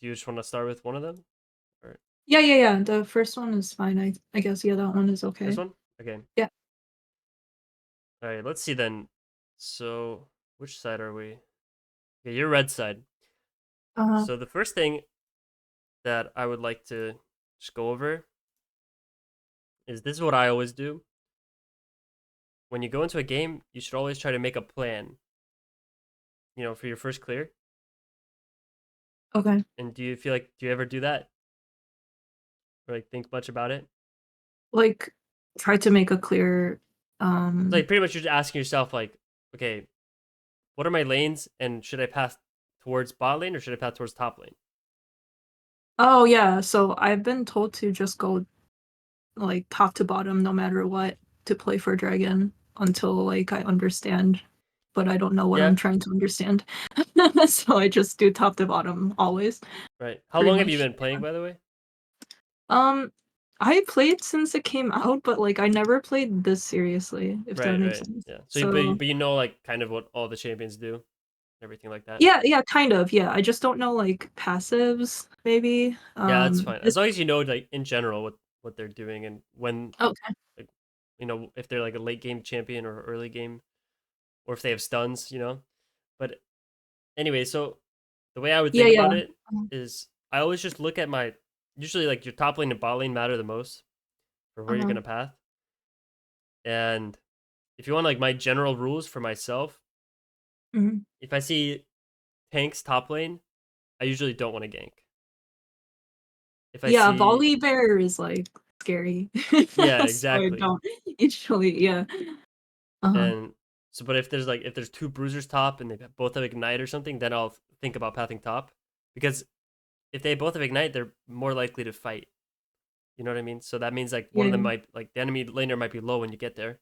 Do you just want to start with one of them? Or Yeah. The first one is fine. I guess yeah, that one is this okay. one? Okay. Yeah. All right, let's see then. So, which side are we? Okay, you're red side. Uh-huh. So the first thing that I would like to just go over is this is what I always do. When you go into a game, you should always try to make a plan, for your first clear. Okay. And do you ever do that? Or like think much about it? Like try to make a clear It's like pretty much you're just asking yourself like, okay, what are my lanes and should I pass towards bot lane or should I pass towards top lane? oh yeah, so I've been told to just go like top to bottom no matter what to play for dragon until like I understand, but I don't know what I'm Yeah, trying to understand. So I just do top to bottom always, right. How pretty long have you much. been playing, by the way? Um, I played since it came out, but like I never played this seriously, if that Right, makes right. sense. Yeah. So, So but you know like kind of what all the champions do, everything like that. yeah, kind of. Yeah, I just don't know like passives maybe. Yeah, that's fine. As long as you know like in general what they're doing and when Okay. like if they're like a late game champion or early game or if they have stuns. But anyway, so the way I would think Yeah. about it is I always just look at my usually like your top lane and bot lane matter the most for where you're Uh-huh. gonna path. And if you want like my general rules for myself, Mhm. if I see tanks top lane, I usually don't want to gank. If I Yeah, see volley bear is like scary. Yeah, So I exactly. don't usually, yeah. Uh-huh. And so but if there's two bruisers top and they both have ignite or something, then I'll think about pathing top. Because if they both have ignite, they're more likely to fight. You know what I mean? So that means like one of them Yeah. might like the enemy laner might be low when you get there.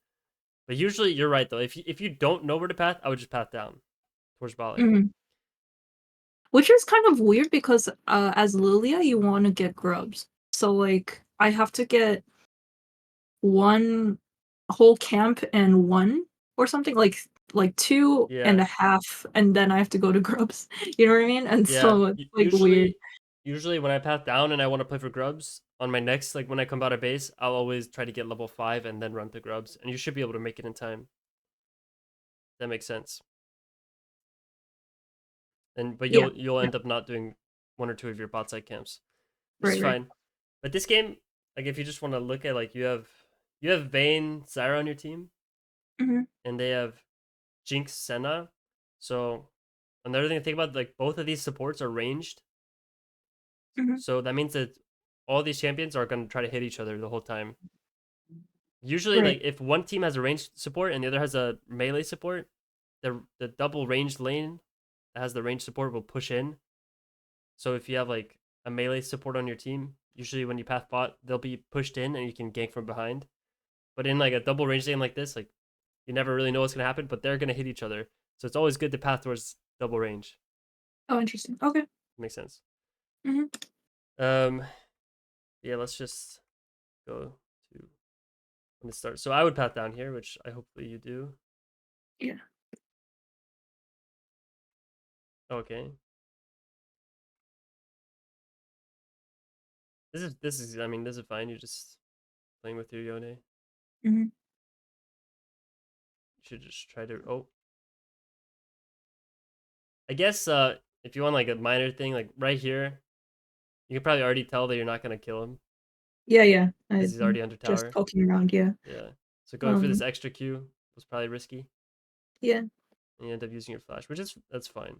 But usually you're right though. If you don't know where to path, I would just path down towards bot lane. Mhm. Which is kind of weird because as Lilia you want to get grubs. So like I have to get one whole camp and one or something like two and Yeah. a half, and then I have to go to grubs. You know what I mean? And Yeah. so it's like weird. Usually when I path down and I want to play for grubs, on my next like when I come out of base, I'll always try to get level 5 and then run to grubs. And you should be able to make it in time. That makes sense. And but Yeah. you'll Yeah. end up not doing one or two of your bot side camps, which is Right. fine. But this game, like if you just want to look at like you have Vayne, Zyra on your team, Mhm. and they have Jinx, Senna. So another thing to think about, like both of these supports are ranged, Mhm. so that means that all these champions are going to try to hit each other the whole time. Usually, Right. like if one team has a ranged support and the other has a melee support, the double ranged lane that has the ranged support will push in. So if you have like a melee support on your team, usually when you path bot, they'll be pushed in and you can gank from behind. But in like a double range game like this, like you never really know what's gonna happen, but they're gonna hit each other. So it's always good to path towards double range. Oh, interesting. Okay. Makes sense. Mhm. Um, yeah, let's just go to when it starts. So I would path down here, which I hopefully you do. Yeah. Okay. This is I mean this is fine. You're just playing with your Yone. You Mhm. should just try to I guess if you want like a minor thing, like right here, you can probably already tell that you're not gonna kill him Yeah. because he's already I'm under just tower. poking around, yeah. Yeah. So going for this Um, extra Q was probably risky, yeah. and you end up using your flash, which is that's fine.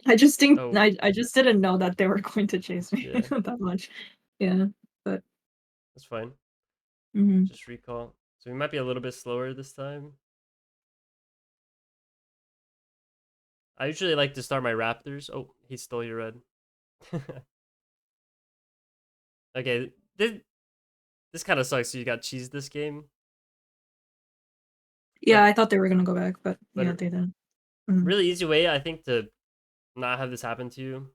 I just think Oh I just didn't know that they were going to chase me yeah, that much. Yeah, but that's fine. mhm. Just recall. So we might be a little bit slower this time. I usually like to start my Raptors. Oh, he stole your red. Okay, this kind of sucks. You got cheesed this game, Yeah, but I thought they were gonna go back, but yeah, but they didn't. Mhm. really easy way I think to not have this happen to you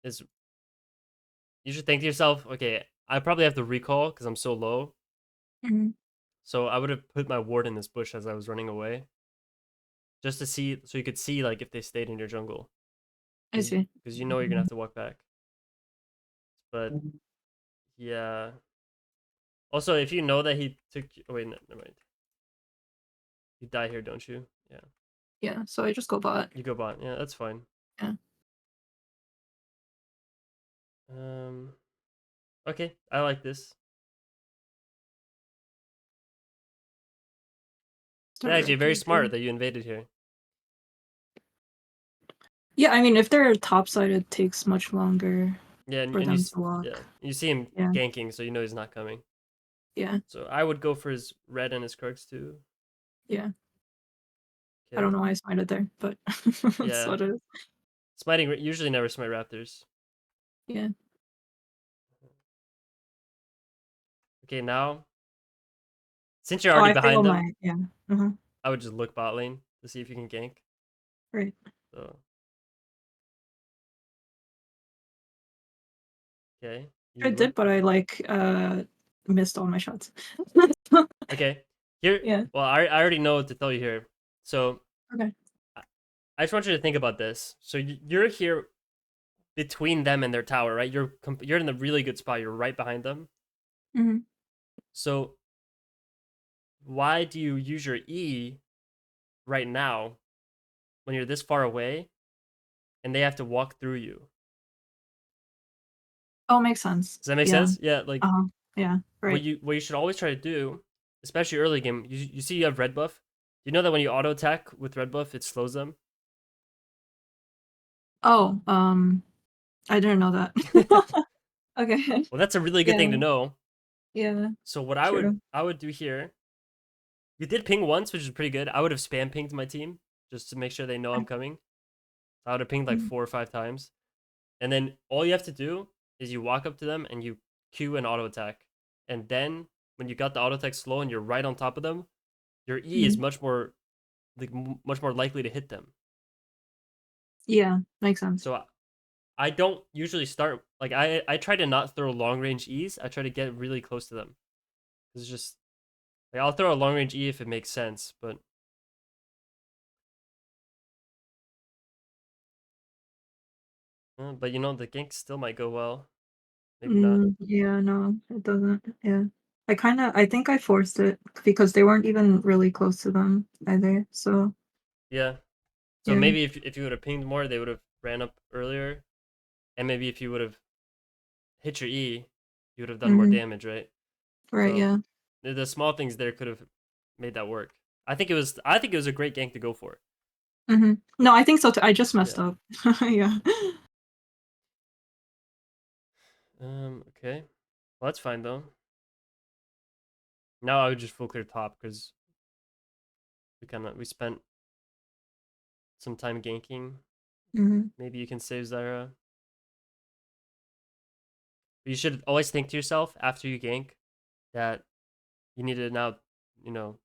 is you should think to yourself, okay, I probably have to recall because I'm so low. Mhm. So I would have put my ward in this bush as I was running away, just to see, so you could see like if they stayed in your jungle. I see. because you know you're gonna have to walk back. But yeah. Also, if you know that he took, oh wait, never mind. You die here, don't you? Yeah. Yeah, so I just go bot. You go bot. Yeah, that's fine. Yeah. Um. Okay, I like this. Start Yeah, actually, very Raptors smart here. that you invaded here. Yeah, I mean, if they're topside, it takes much longer Yeah, for and you them to yeah walk. you see him Yeah, ganking, so you know he's not coming. yeah, So I would go for his red and his Krugs too. yeah. I don't Okay. know why I smited there, but that's Yeah, what it is. smiting usually never smite raptors. Yeah. Okay, now since you're Oh, already I fail behind them, my, yeah. Uh-huh. I would just look bot lane to see if you can gank. Right. So okay, I you did, look. but I like missed all my shots. Okay, here. Yeah. Well, I already know what to tell you here. So Okay. I I just want you to think about this. So you're here between them and their tower, right? You're in a really good spot. You're right behind them. Hmm. So why do you use your E right now when you're this far away and they have to walk through you? Oh, makes sense. Does that make Yeah. sense? Yeah, like Uh-huh. Yeah. Right. what you should always try to do, especially early game. You see you have red buff. You know that when you auto attack with red buff, it slows them. Oh, I didn't know that. Well, Okay. that's a really good thing Yeah. to know. Yeah. So what True. I would do here, you did ping once, which is pretty good. I would have spam pinged my team just to make sure they know I'm coming. I would have pinged like Mhm. 4 or 5 times. And then all you have to do is you walk up to them and you Q an auto attack. And then when you got the auto attack slow and you're right on top of them, your E is Mhm. much more much more likely to hit them. Yeah. Makes sense. So I don't usually start like I try to not throw long range E's. I try to get really close to them. It's just like I'll throw a long range E if it makes sense, but you know the gank still might go well. Maybe not. Yeah, no, it doesn't. Yeah. I think I forced it because they weren't even really close to them either. So, Yeah. So yeah. maybe if you would have pinged more, they would have ran up earlier, and maybe if you would have hit your E, you would have done more Hmm. damage, right? Right, So yeah. the small things there could have made that work. I think it was a great gank to go for. Hmm. No, I think so too. I just messed Yeah. up. Yeah. Okay. Well, that's fine though. Now I would just full clear top because we spent some time ganking. Hmm. Maybe you can save Zyra. But you should always think to yourself after you gank that you need to now, you know,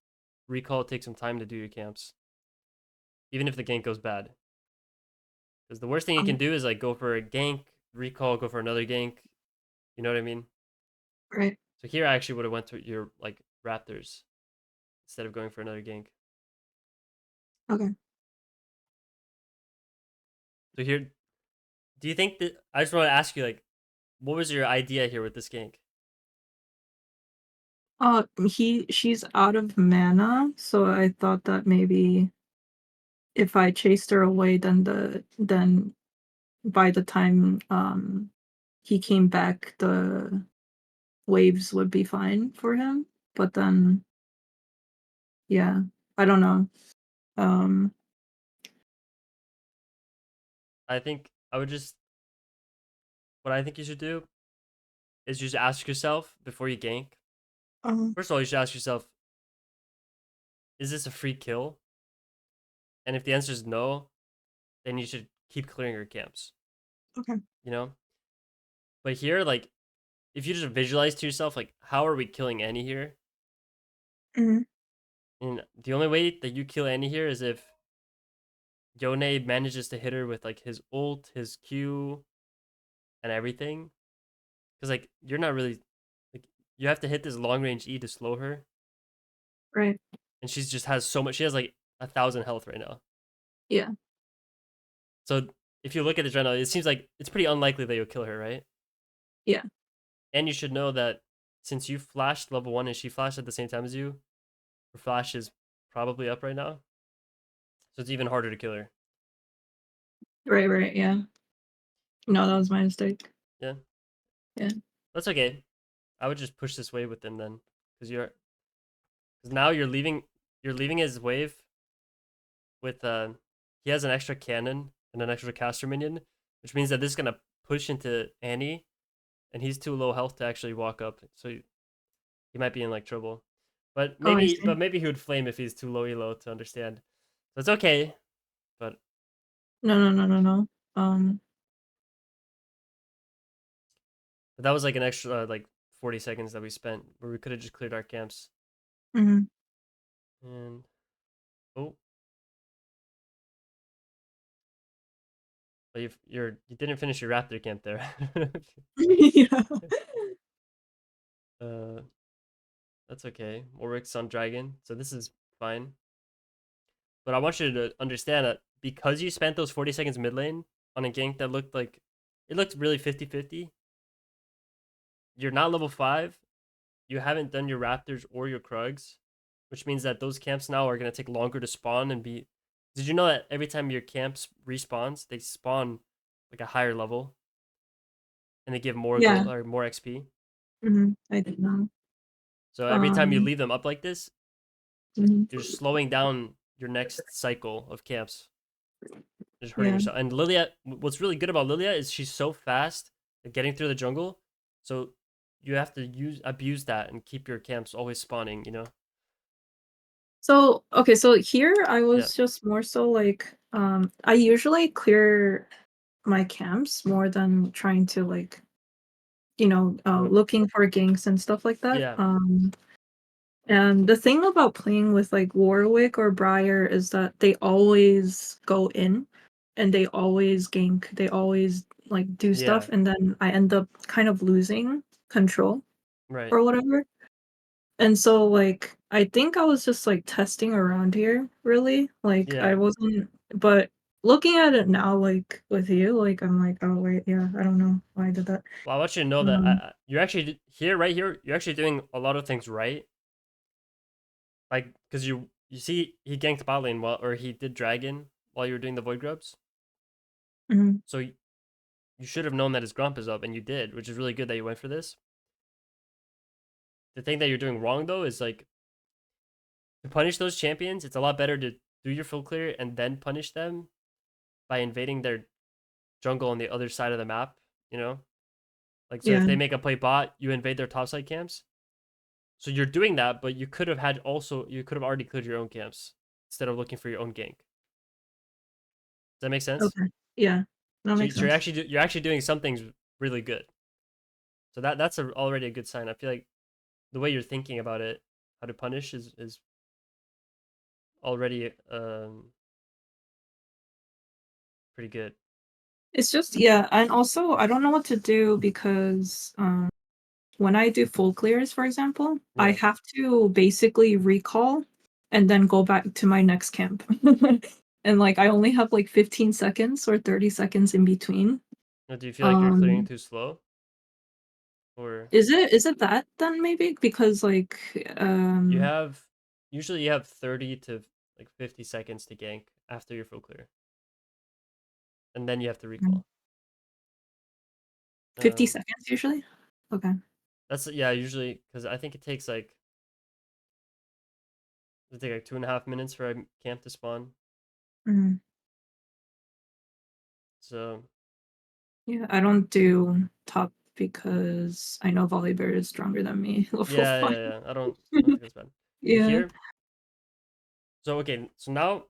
recall, take some time to do your camps, even if the gank goes bad. Because the worst thing you can do is like go for a gank, recall, go for another gank. You know what I mean? Right. So here I actually would have went to your like Raptors instead of going for another gank. Okay. So here, do you think that I just want to ask you like, what was your idea here with this gank? She's out of mana, so I thought that maybe if I chased her away, then by the time he came back, the waves would be fine for him. But then, yeah, I don't know. Um, I think I would just what I think you should do is you should ask yourself before you gank. uh, First of all, you should ask yourself, is this a free kill? And if the answer is no, then you should keep clearing your camps. okay. You know? But here, like, if you just visualize to yourself, like, how are we killing Annie here? Mhm. And the only way that you kill Annie here is if Yone manages to hit her with like his ult, his Q, and everything. Because like you're not really like you have to hit this long range E to slow her, Right. and she's just has so much. She has like 1,000 health right now. Yeah. So if you look at the general, it seems like it's pretty unlikely that you'll kill her, right? Yeah. And you should know that since you flashed level 1 and she flashed at the same time as you, her flash is probably up right now. So it's even harder to kill her. Right, right, yeah. No, that was my mistake. Yeah. Yeah. That's okay. I would just push this wave with him then. Because now you're leaving his wave with he has an extra cannon and an extra caster minion, which means that this is gonna push into Annie, and he's too low health to actually walk up. So he might be in like trouble. But Oh, I maybe see. but maybe he would flame if he's too low elo to understand. So it's okay. But No, no, no, no, no. Um, but that was like an extra like 40 seconds that we spent where we could have just cleared our camps. mhm. And oh, but you didn't finish your raptor camp there. Yeah. uh that's okay. Warwick's on dragon, so this is fine. But I want you to understand that because you spent those 40 seconds mid lane on a gank that looked like it looked really 50-50, you're not level 5, you haven't done your raptors or your krugs, which means that those camps now are going to take longer to spawn and be. Did you know that every time your camps respawns, they spawn like a higher level and they give more Yeah. gold or more XP? I did know. So every time you Um, leave them up like this, mhm. you're slowing down your next cycle of camps. Just hurting Yeah. yourself. And Lillia, what's really good about Lillia is she's so fast at getting through the jungle. So you have to abuse that and keep your camps always spawning. So, okay, so here I Yeah, was just more so like, I usually clear my camps more than trying to like, mm, looking for ganks and stuff like that. yeah, And the thing about playing with like Warwick or Briar is that they always go in and they always gank. They always like do yeah. stuff and then I end up kind of losing control Right. or whatever. And so like I think I was just like testing around here, really. Like I Yeah. wasn't but looking at it now like with you, like I'm like, oh wait, yeah, I don't know why I did that. Well, I want you to know that Um you're actually here, right here. You're actually doing a lot of things right. Like, because you see, he ganked bot lane while, or he did dragon while you were doing the void grubs. mhm, So you should have known that his grump is up, and you did, which is really good that you went for this. The thing that you're doing wrong though is like to punish those champions. It's a lot better to do your full clear and then punish them by invading their jungle on the other side of the map. You know, like so if yeah. they make a play bot, you invade their topside camps. So you're doing that, but you could have already cleared your own camps instead of looking for your own gank. Does that make sense? Okay. Yeah. That So, makes you're sense. actually doing some things really good. So already a good sign. I feel like the way you're thinking about it, how to punish is already pretty good. It's just yeah, and also I don't know what to do because when I do full clears, for example, I Yeah. have to basically recall and then go back to my next camp. And like I only have like 15 seconds or 30 seconds in between. Now, do you feel like you're clearing Um too slow, or is it that then maybe? Because like you have usually you have 30 to like 50 seconds to gank after your full clear, and then you have to recall. 50 Um, seconds usually? Okay. that's yeah usually because I think it take like 2.5 minutes for a camp to spawn. Mhm. So Yeah, I don't do top because I know Volibear is stronger than me level yeah, 5. yeah, yeah. I don't think that's bad. But Yeah. here, so okay, so now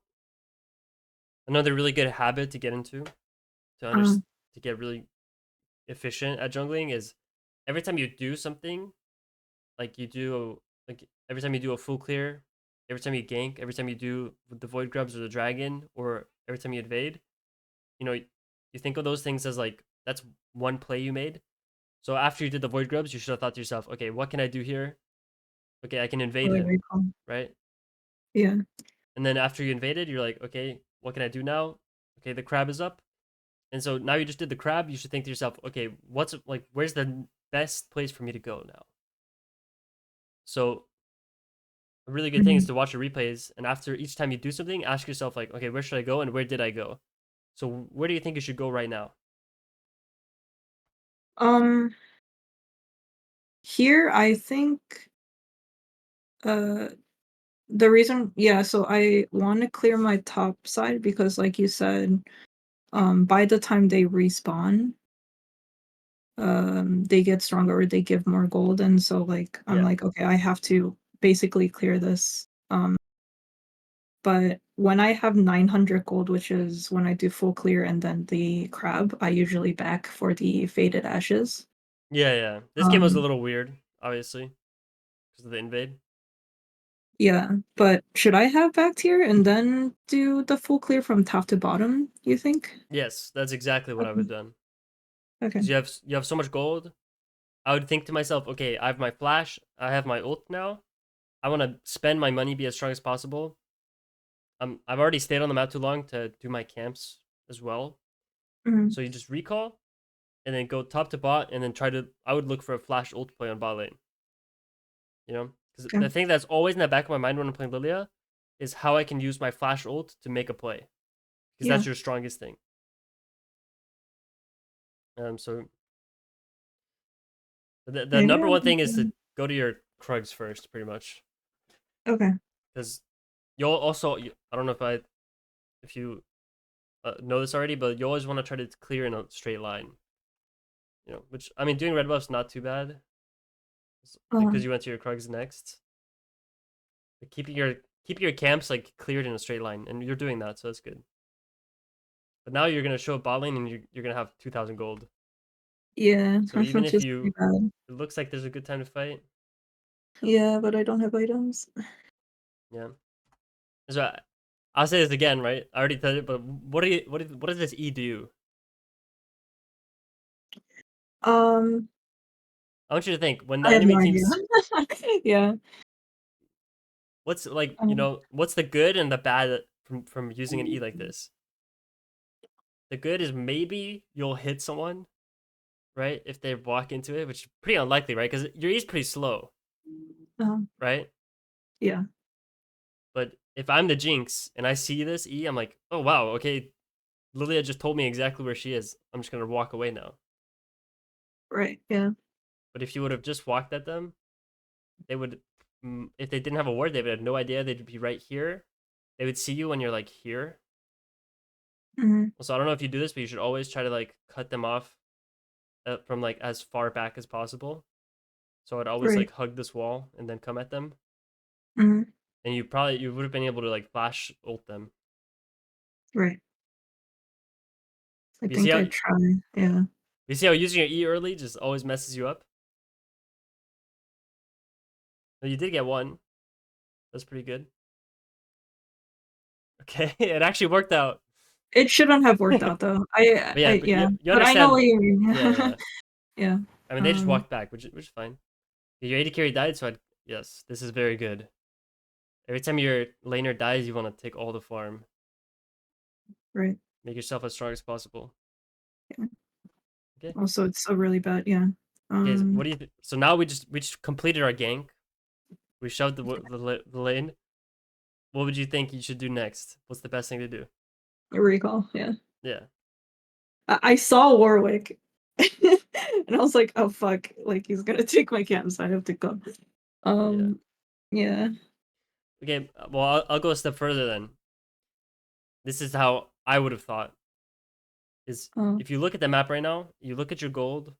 another really good habit to get into Um, to get really efficient at jungling is every time you do something, like every time you do a full clear, every time you gank, every time you do the void grubs or the dragon, or every time you invade, you know, you think of those things as like that's one play you made. So after you did the void grubs, you should have thought to yourself, okay, what can I do here? Okay, I can invade oh, him, very cool. right? Yeah. And then after you invaded, you're like, okay, what can I do now? Okay, the crab is up. And so now you just did the crab. You should think to yourself, okay, what's like, where's the best place for me to go now? So a really good thing is Mhm. to watch the replays, and after each time you do something, ask yourself like, okay, where should I go and where did I go? So where do you think you should go right now? Um, Here I think uh the reason, yeah, so I want to clear my top side because like you said, by the time they respawn, they get stronger or they give more gold, and so like I'm Yeah, like, okay, I have to basically clear this. But when I have 900 gold, which is when I do full clear and then the crab, I usually back for the faded ashes. yeah. This game was a Um, little weird, obviously, because of the invade. yeah, but should I have backed here and then do the full clear from top to bottom, you think? Yes, that's exactly what I would Okay, have done. okay. Because you have so much gold. I would think to myself, okay, I have my flash, I have my ult now. I want to spend my money, be as strong as possible. I've already stayed on the map too long to do my camps as well. Mhm, So you just recall and then go top to bot and then try to. I would look for a flash ult play on bot lane. You know, because okay. the thing that's always in the back of my mind when I'm playing Lillia is how I can use my flash ult to make a play because Yeah. that's your strongest thing. So the Maybe number I'm one thing is to thinking go to your Krugs first, pretty much, okay. because you'll also. I don't know if you know this already, but you always want to try to clear in a straight line. Which I mean, doing red buff's not too bad because Um, you went to your Krugs next. But keeping your camps like cleared in a straight line, and you're doing that, so that's good. But now you're gonna show up bot lane, and you're gonna have 2,000 gold. yeah, So even which if is pretty you, bad. it looks like there's a good time to fight. Yeah, but I don't have items. Yeah. So I'll say this again, right? I already said it, but what does this E do? Um, I want you to think when the I have enemy no idea. team's Yeah. what's like Um, what's the good and the bad from using an E like this. The good is maybe you'll hit someone, right? If they walk into it, which is pretty unlikely, right? Because your E is pretty slow, um, right? yeah, But if I'm the Jinx and I see this E, I'm like, oh wow, okay, Lilia just told me exactly where she is. I'm just gonna walk away now. right. Yeah. But if you would have just walked at them, they would, if they didn't have a ward, they would have no idea. They'd be right here. They would see you when you're like here. Hmm. So I don't know if you do this, but you should always try to like cut them off from like as far back as possible. So I'd always Right. like hug this wall and then come at them, Hmm. and you would have been able to like flash ult them. Right. I You see think how I try. yeah, Yeah. you see how using your E early just always messes you up. Well, you did get one. That's pretty good. Okay, it actually worked out. It shouldn't have worked But out though. yeah, but Yeah, you but I know what understand. you mean. Yeah, yeah. Yeah. I mean, they just Um, walked back, which is fine. Your AD carry died, so yes, this is very good. Every time your laner dies, you want to take all the farm. right. Make yourself as strong as possible. Yeah. Okay. Also, it's a really bad. Yeah. Okay. So what Um, do you? So now we just completed our gank. We shoved the lane. What would you think you should do next? What's the best thing to do? recall. Yeah. Yeah. I saw Warwick, and I was like, oh fuck, like he's gonna take my camp, so I have to go. Yeah. Um, yeah. Okay. Well, I'll go a step further then. This is how I would have thought. Is Uh, if you look at the map right now, you look at your gold,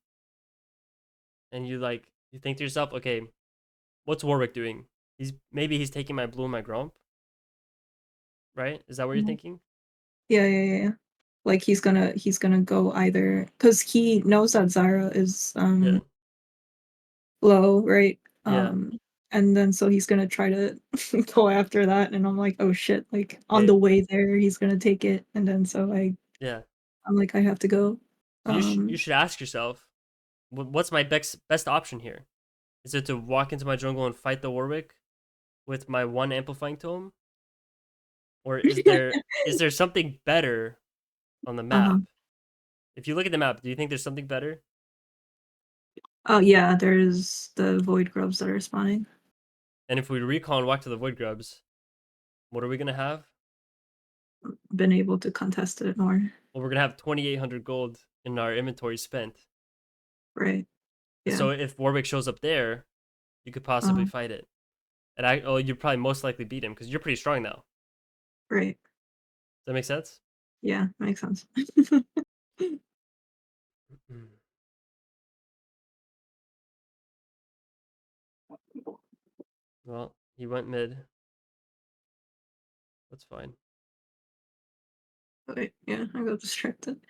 and you think to yourself, okay, what's Warwick doing? He's taking my blue and my grump, right? Is that what you're Mhm. thinking? Yeah. Like he's gonna go either because he knows that Zyra is Yeah. low, right? Yeah. Um, and then so he's gonna try to go after that, and I'm like, oh shit! Like on the Okay. way there, he's gonna take it, and then so Yeah. I'm like, I have to go. So you Um, should ask yourself, what's my best option here? Is it to walk into my jungle and fight the Warwick with my one amplifying tome, or is there something better on the uh-huh. map? If you look at the map, do you think there's something better? Oh yeah, there's the void grubs that are spawning. And if we recall and walk to the void grubs, what are we gonna have? Been able to contest it more. Well, we're gonna have 2,800 gold in our inventory spent. Right. Yeah. So if Warwick shows up there, you could possibly Uh, fight it. And you'd probably most likely beat him because you're pretty strong now. Does right. that make sense? Yeah, makes sense. Mm. Well, he went mid. That's fine. Wait, yeah, I got distracted.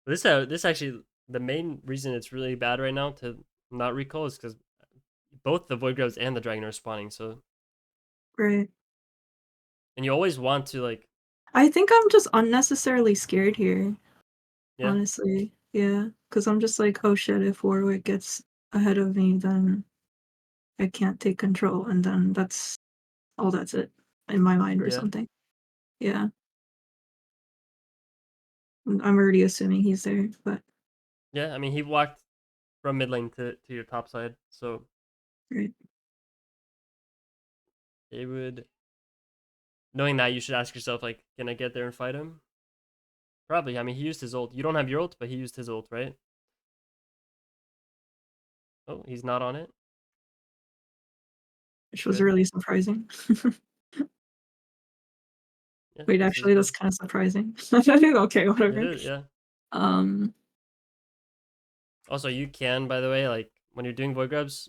But this actually the main reason it's really bad right now to not recall is because both the void grubs and the dragon are spawning. So Right. and you always want to like I think I'm just unnecessarily scared here, yeah honestly. Yeah, because I'm just like, oh shit, if Warwick gets ahead of me, then I can't take control, and then that's it in my mind or yeah something. Yeah, I'm already assuming he's there, but yeah. I mean he walked from mid lane to your top side, so right. it would knowing that you should ask yourself like, can I get there and fight him? Probably. I mean he used his ult. You don't have your ult, but he used his ult, right? Oh, he's not on it. Which was Good. really surprising. Yeah, Wait, this is actually, that's good. kind of surprising. Okay, It whatever. is. Yeah. Um, Also, you can, by the way, like when you're doing void grubs,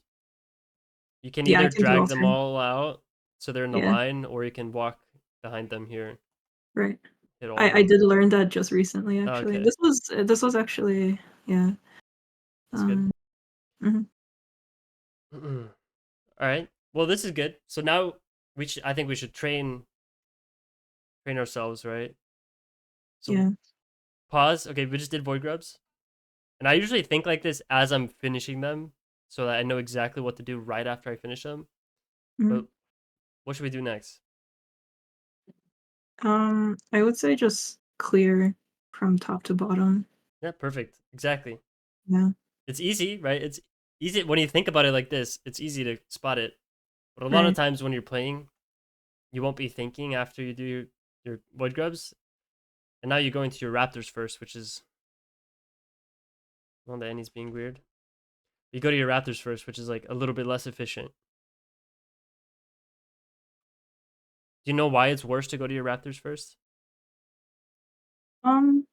you can yeah, I either can do drag all them three. all out so they're in the Yeah, line, or you can walk behind them here, right. hit all of I them. did learn that just recently, Oh, actually. okay, This was actually yeah. that's good. Um, mhm, All right. Well, this is good. So now I think we should train ourselves, right? So yeah. pause. Okay, we just did void grubs, and I usually think like this as I'm finishing them, so that I know exactly what to do right after I finish them. Mhm. But what should we do next? I would say just clear from top to bottom. Yeah, perfect. Exactly. Yeah, It's easy, right? It's easy when you think about it like this. It's easy to spot it, but a lot of right. times when you're playing, you won't be thinking after you do your void grubs, and now you go into your raptors first, which is well, the Annie's being weird. You go to your raptors first, which is like a little bit less efficient. Do you know why it's worse to go to your raptors first? Um,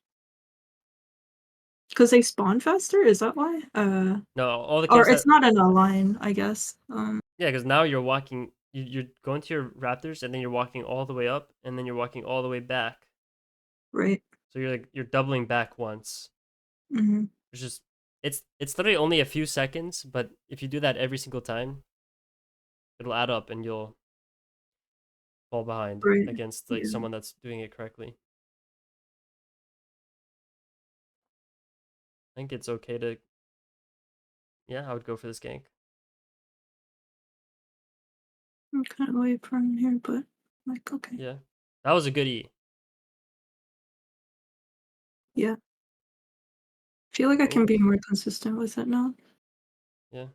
because they spawn faster. Is that why? No, all the Or camps it's that not in a line, I guess. yeah, because now you're walking, you're going to your raptors, and then you're walking all the way up, and then you're walking all the way back. Right. So you're doubling back once. Mm-hmm. It's just it's literally only a few seconds, but if you do that every single time, it'll add up and you'll fall behind Right. against like Yeah. someone that's doing it correctly. I think it's okay to yeah, I would go for this gank. I'm kind of away from here, but like okay. Yeah. That was a good E. Yeah. Feel like I can Oh, be more consistent with it now. yeah.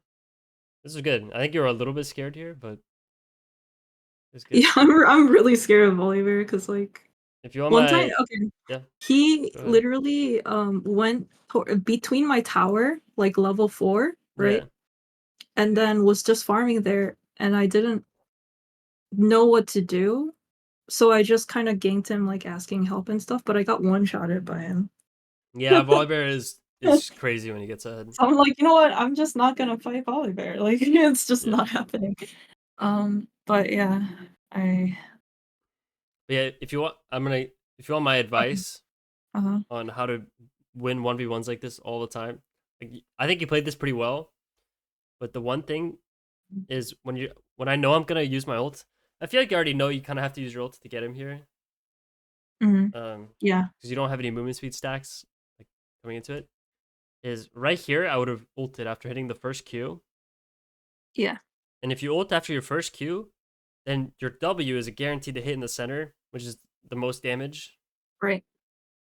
This is good. I think you're a little bit scared here, but it's good. Yeah, I'm really scared of Oliver because like If you want one time, my okay, yeah, he go ahead. literally went between my tower, like level 4, Yeah. right? And then was just farming there, and I didn't know what to do. So I just kind of ganked him, like asking help and stuff, but I got one-shotted by him. Yeah, Volibear is crazy when he gets ahead. So I'm like, you know what? I'm just not gonna fight Oliver. Like it's just Yeah. not happening. But yeah, I But yeah, if you want my okay. advice Uh-huh. on how to win 1v1s like this all the time, like, I think you played this pretty well. But the one thing is when I know I'm gonna use my ult, I feel like you already know you kind of have to use your ult to get him here. Mhm. Yeah. Because you don't have any movement speed stacks like coming into it. Is right here I would have ulted after hitting the first Q, Yeah. and if you ult after your first Q, then your W is a guaranteed to hit in the center, which is the most damage. Right.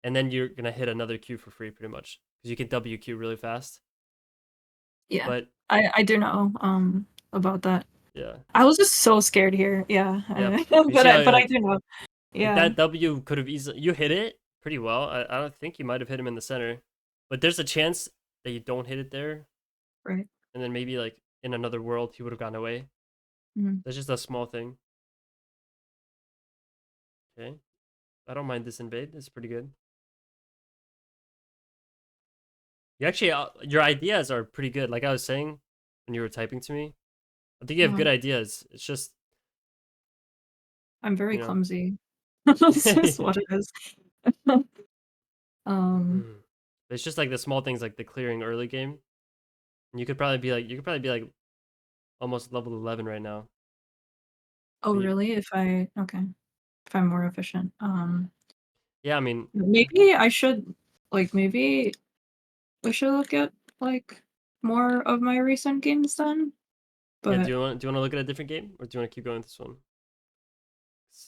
and then you're gonna hit another Q for free pretty much because you can W Q really fast. Yeah. But I do know about that. yeah, I was just so scared here. Yeah. yeah. You But see how I do know. like Yeah. that W could have easily you hit it pretty well. I don't think you might have hit him in the center, but there's a chance that you don't hit it there, Right. and then maybe like in another world he would have gone away. Mhm. That's just a small thing. Okay, I don't mind this invade. It's pretty good. You actually your ideas are pretty good. Like I was saying when you were typing to me, I think you have Uh, good ideas. It's just I'm very you know. clumsy. That's just what it is. Um, Hmm. It's just like the small things like the clearing early game. And you could probably be like almost level 11 right now. oh But really? Okay. If I'm more efficient. yeah, I mean, Maybe I should maybe I should look at like more of my recent games then. yeah. But Do you want to look at a different game, or do you want to keep going with this one?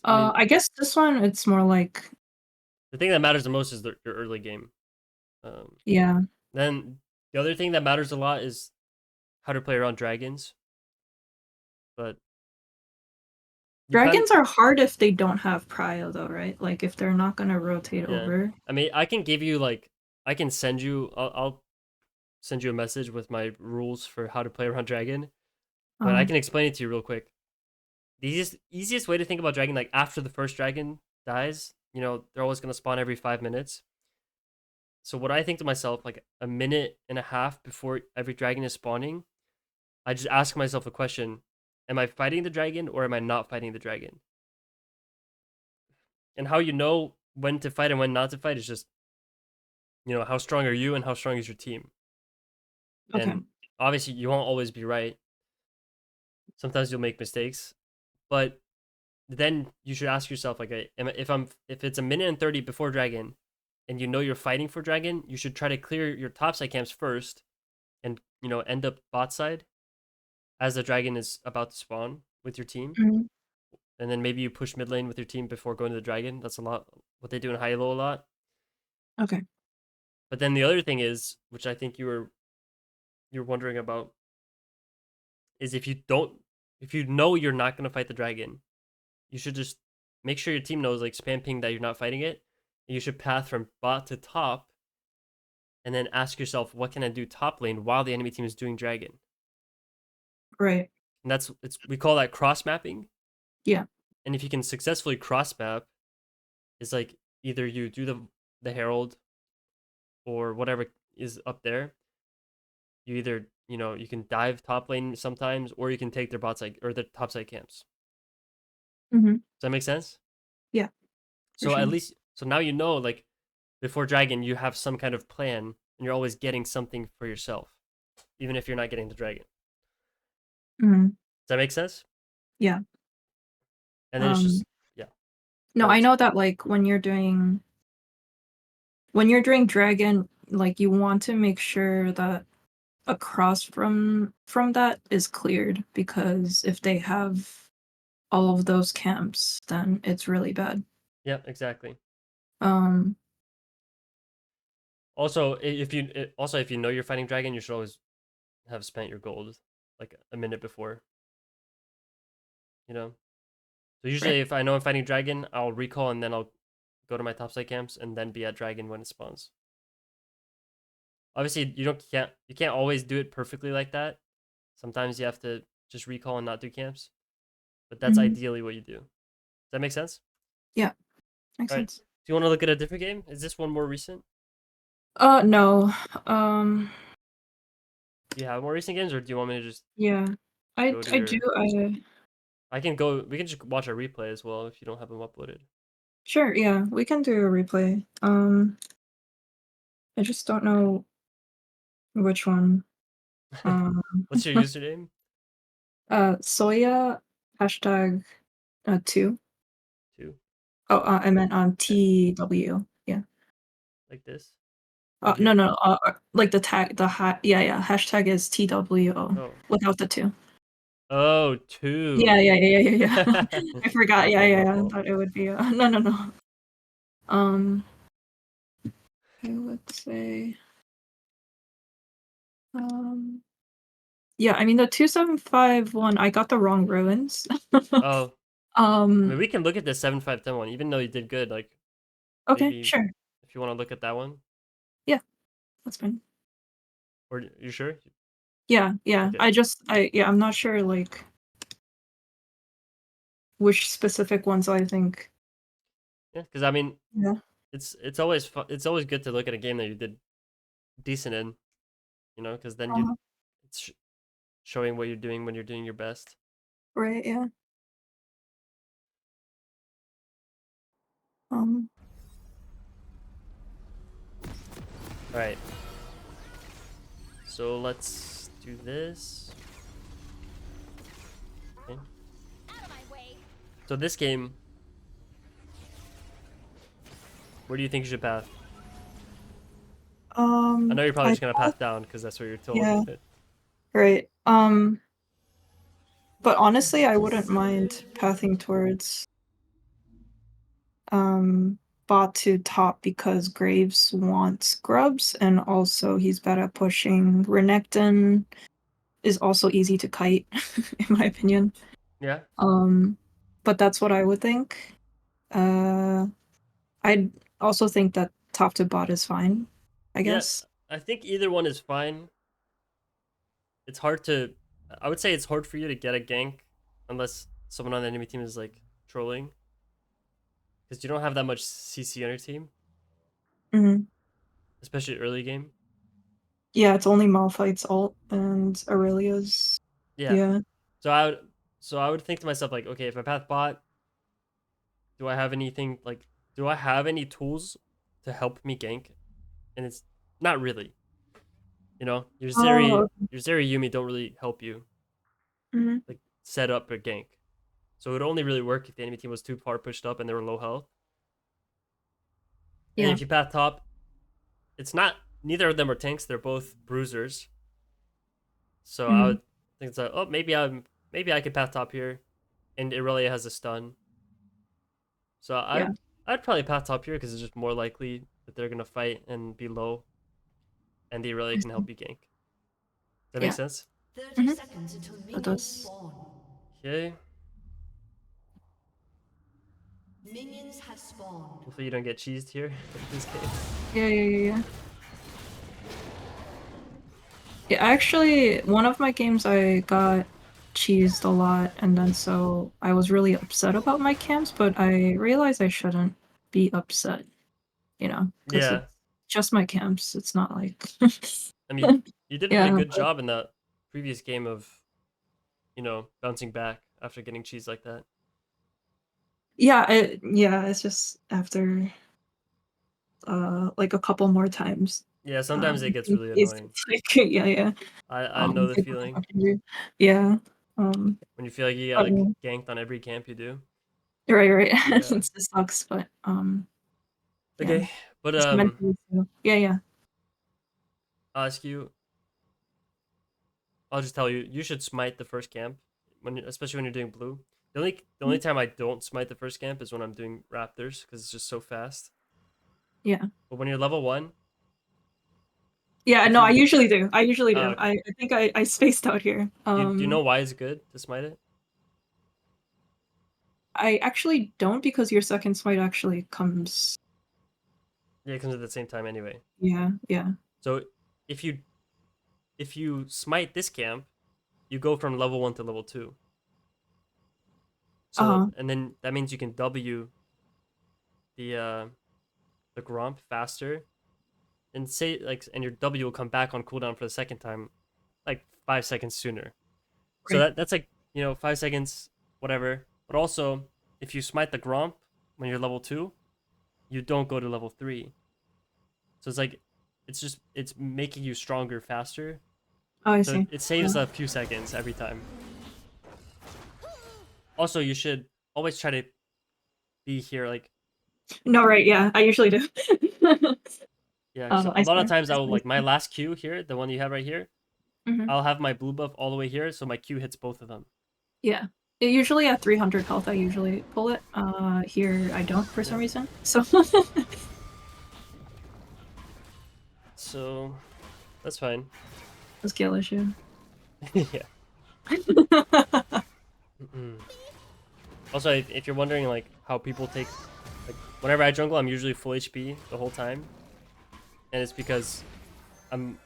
I mean, I guess this one it's more like the thing that matters the most is your early game. Um, yeah. then the other thing that matters a lot is how to play around dragons. But you probably Dragons are hard if they don't have prio though, right? Like if they're not gonna rotate yeah. over. I mean, I can give you like I can send you. I'll send you a message with my rules for how to play around dragon. But I Uh, can explain it to you real quick. The easiest way to think about dragon, like after the first dragon dies, they're always gonna spawn every 5 minutes. So what I think to myself, like a minute and a half before every dragon is spawning, I just ask myself a question: Am I fighting the dragon or am I not fighting the dragon? And how you know when to fight and when not to fight is just how strong are you and how strong is your team. okay. And obviously, you won't always be right. Sometimes you'll make mistakes, but then you should ask yourself like if it's a minute and 30 before dragon and you're fighting for dragon, you should try to clear your topside camps first and end up bot side as the dragon is about to spawn with your team, Mhm. and then maybe you push mid lane with your team before going to the dragon. That's a lot what they do in high low a lot. Okay. But then the other thing is, which I think you're wondering about, is if you know you're not going to fight the dragon, you should just make sure your team knows, like spam ping that you're not fighting it. You should path from bot to top, and then ask yourself, what can I do top lane while the enemy team is doing dragon? Right. And we call that cross mapping. Yeah. And if you can successfully cross map, it's like either you do the herald or whatever is up there. You either you can dive top lane sometimes, or you can take their bot side or their top side camps. Hmm. Does that make sense? Yeah, for So at sure. least now like before dragon you have some kind of plan, and you're always getting something for yourself, even if you're not getting the dragon. Hmm. Does that make sense? Yeah. And then it's Um, just yeah. no, Go I ahead. know that like when you're doing dragon, like you want to make sure that across from that is cleared because if they have all of those camps, then it's really bad. Yeah, exactly. Um, Also, if you know you're fighting dragon, you should always have spent your gold like a minute before. You know. So right. usually, if I know I'm fighting dragon, I'll recall and then I'll go to my topside camps and then be at dragon when it spawns. Obviously, you can't always do it perfectly like that. Sometimes you have to just recall and not do camps, but that's Hmm. ideally what you do. Does that make sense? Yeah, makes All right. sense. Do you want to look at a different game? Is this one more recent? No. Um, Do you have more recent games, or do you want me to just yeah. go to I do. your? I can go. We can just watch a replay as well if you don't have them uploaded. Sure, yeah, we can do a replay. I just don't know which one. Um, What's your username? Soya hashtag 2. Two. Oh, I meant on Okay. TW. Yeah. Like this. Or No, here. no, like the tag, yeah, yeah. Hashtag is TWO Oh. without the 2. Oh, Yeah, two. yeah, yeah, yeah, yeah, yeah. I My forgot. Yeah, fault. yeah, My yeah. I fault. thought it would be no, no, no. I would say, yeah, I mean the 2751, I got the wrong ruins. Oh, I mean, um, we can look at the 7-5-10 one, even though you did good. Like okay, maybe sure. if you want to look at that one, Yeah, that's fine. or you sure? Yeah, yeah. Okay, Yeah, I'm not sure like which specific ones I think. yeah, because I mean, Yeah. it's always it's always good to look at a game that you did decent in, because then Uh, it's showing what you're doing when you're doing your best. right, yeah. Um, All right, so let's do this. Okay. So this game, where do you think you should path? I know you're probably I just gonna path down because that's what you're told. yeah, right. But honestly, I wouldn't mind pathing towards bot to top because Graves wants grubs and also he's better at pushing. Renekton is also easy to kite, in my opinion. Yeah, Um, but that's what I would think. Uh, I'd also think that top to bot is fine, I yeah. guess. I think either one is fine. It's hard to. I would say it's hard for you to get a gank unless someone on the enemy team is like trolling, because you don't have that much CC on your team, Mhm. especially early game. Yeah, it's only Malphite's ult and Aurelia's. Yeah. Yeah. So I would think to myself like, okay, if I path bot, do I have anything like do I have any tools to help me gank? And it's not really. Your Oh. Zeri Yumi don't really help you Mhm. like set up a gank. So it would only really work if the enemy team was too far pushed up and they were low health. And Yeah. if you path top, it's not neither of them are tanks, they're both bruisers. So I Mhm. would think it's like, oh, maybe I could path top here, and Irelia has a stun. So Yeah. I'd probably path top here because it's just more likely that they're gonna fight and be low, and the Irelia I can help see. you gank. Does that make Yeah. sense? 30 Mhm. seconds until That minions does. spawn. Okay. Minions have spawned. Hopefully you don't get cheesed here this game. Yeah, yeah, yeah, yeah. Yeah, actually, one of my games I got cheesed a lot, and then so I was really upset about my camps, but I realized I shouldn't be upset, because it's Yeah, just my camps. It's not like, I mean you did a really yeah, good but job in that previous game of bouncing back after getting cheesed like that. yeah, it's just after like a couple more times. Yeah, sometimes it gets really It's annoying. like, yeah, yeah. I know the They don't know feeling what to do. Yeah. Um, when you feel like you get but, like ganked on every camp you do. right, right. Yeah. It sucks, but yeah. Okay, but Just mentally too. Yeah, yeah. I'll ask you. I'll just tell you. You should smite the first camp especially when you're doing blue. The only Mhm. time I don't smite the first camp is when I'm doing raptors because it's just so fast. Yeah. But when you're level one, Yeah, if no, I you usually do. I usually do. okay, I think I spaced out here. do you know why it's good to smite it? I actually don't because your second smite actually comes. Yeah, it comes at the same time anyway. Yeah, yeah. So if you if you smite this camp, you go from level one to level two. So Uh-huh. and then that means you can W the uh the Gromp faster and say like and your W will come back on cooldown for the second time like 5 seconds sooner. So Right. that's like 5 seconds, whatever. But also, if you smite the Gromp when you're level two, you don't go to level three. So it's like it's making you stronger faster. Oh, I So see. it Yeah. saves a few seconds every time. Also, you should always try to be here. Like No, right, yeah. I usually do. yeah, so a I lot of spent times I I will spent like my last Q here, the one you have right here. Mhm. I'll have my blue buff all the way here, so my Q hits both of them. Yeah. Usually at 300 health, I usually pull it. Here I don't for some reason. So So that's fine. skill issue. Yeah. Also, if you're wondering like how people take, like whenever I jungle, I'm usually full HP the whole time, and it's because I'm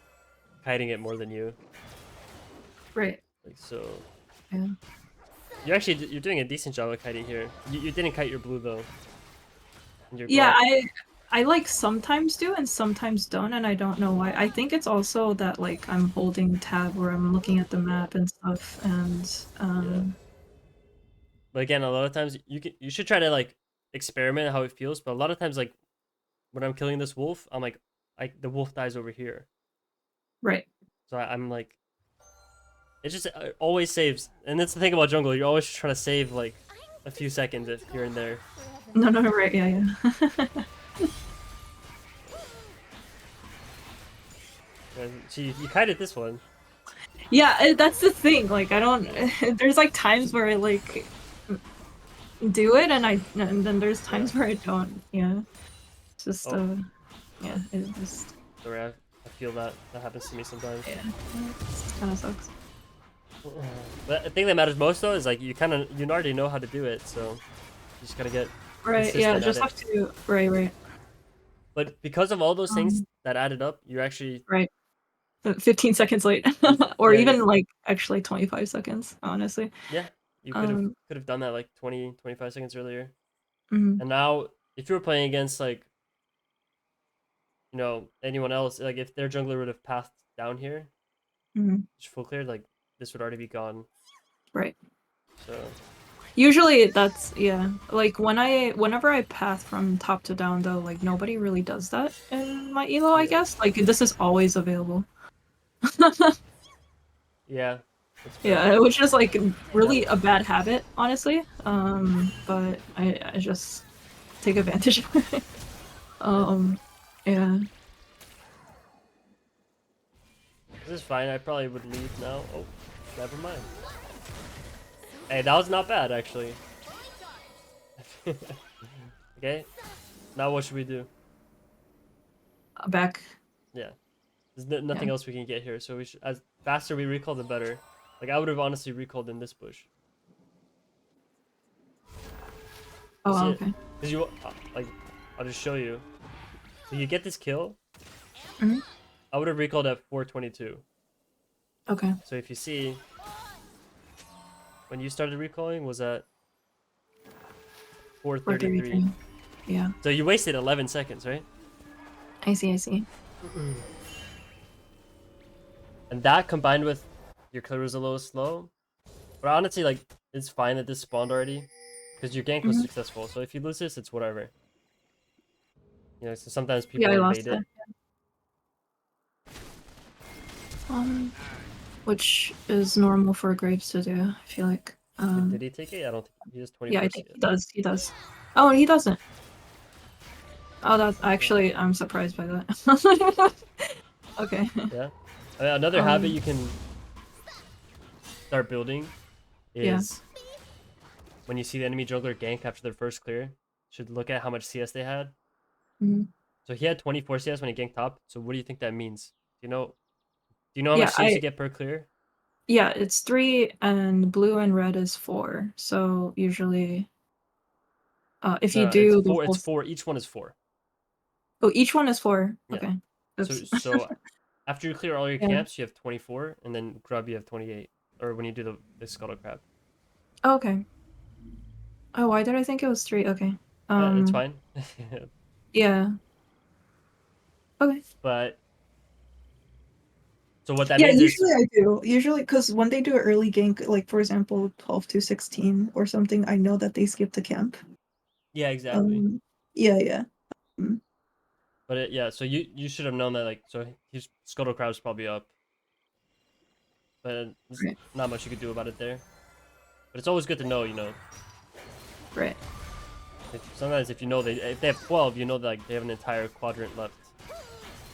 kiting it more than you. Right. Like so, Yeah. you're doing a decent job of kiting here. You didn't kite your blue though. And your Yeah, Glock. I like sometimes do and sometimes don't, and I don't know why. I think it's also that like I'm holding tab where I'm looking at the map and stuff, and Yeah. But again, a lot of times you should try to like experiment how it feels. But a lot of times, like when I'm killing this wolf, I'm like the wolf dies over here. right. So I'm like, it just always saves. And that's the thing about jungle. You're always trying to save like a few seconds if here and there. No, no, no, right, yeah, yeah. And you kited this one. Yeah, that's the thing. Like, I don't. There's like times where I like do it, and then there's times where I don't. Yeah, it's just Oh. yeah, it just Sorry, I feel that happens to me sometimes. yeah, it kind of sucks. But the thing that matters most though is like you already know how to do it, so you just gotta get Right, yeah, consistent at just it. have to. Right, right. But because of all those things that added up, you're actually Right. 15 seconds late, or yeah, even like actually 25 seconds, honestly. yeah, you Um, could have done that like 25 seconds earlier. mhm, And now if you were playing against like anyone else, like if their jungler would have passed down here, mhm, just full cleared, like this would already be gone. right. So Usually that's yeah. Like whenever I path from top to down though, like nobody really does that in my elo, I yeah, guess. Like this is always available. yeah, that's fair. Yeah, which is like Now really a bad habit, honestly. But I just take advantage of it. yeah, Yeah. this is fine. I probably would leave now. Oh, never mind. Hey, that was not bad actually. Okay, now what should we do? Back. Yeah, there's nothing Yeah. else we can get here, so we should, as faster we recall the better. Like I would have honestly recalled in this bush. You see Oh, it? okay. Cause you like, I'll just show you. So you get this kill. Mhm. I would have recalled at 422. Okay. So if you see, when you started recalling was at 433. 433. Yeah. So you wasted 11 seconds, right? I see, I see. And that combined with your clear was a little slow. But honestly, like, it's fine that this spawned already. Because your gank was Mhm. successful. So if you lose this, it's whatever. So sometimes Yeah, people I invade lost it. it. Which is normal for Graves to do, I feel like. Did he take it? I don't think he has Yeah, I 24 think he CS. does. He does. Oh, he doesn't. Oh, that's actually, I'm surprised by that. Okay. Yeah. Another habit you can start building Yeah. is when you see the enemy jungler gank after their first clear, should look at how much CS they had. Mhm. So he had 24 CS when he ganked top. So what do you think that means? Do you know how Yeah, much CS you get per clear? yeah, it's 3 and blue and red is 4. So usually, if you No, it's do the four. full, It's four. Each one is four. oh, each one is 4. Yeah. Okay. So Oops. so after you clear all your Yeah. camps, you have 24, and then grub you have 28. Or when you do the scuttle crab. Oh, okay. Oh, why did I think it was 3? Okay. It's fine. Yeah. Okay. But so what that Yeah, means is usually I do. Usually, because when they do an early gank, like for example, 12 to 16 or something, I know that they skip the camp. yeah, exactly. Yeah, yeah. Mm, But yeah, so you should have known that like so his scuttle crab's probably up, but there's right, not much you could do about it there. But it's always good to know. right. Sometimes if if they have 12, you know that like they have an entire quadrant left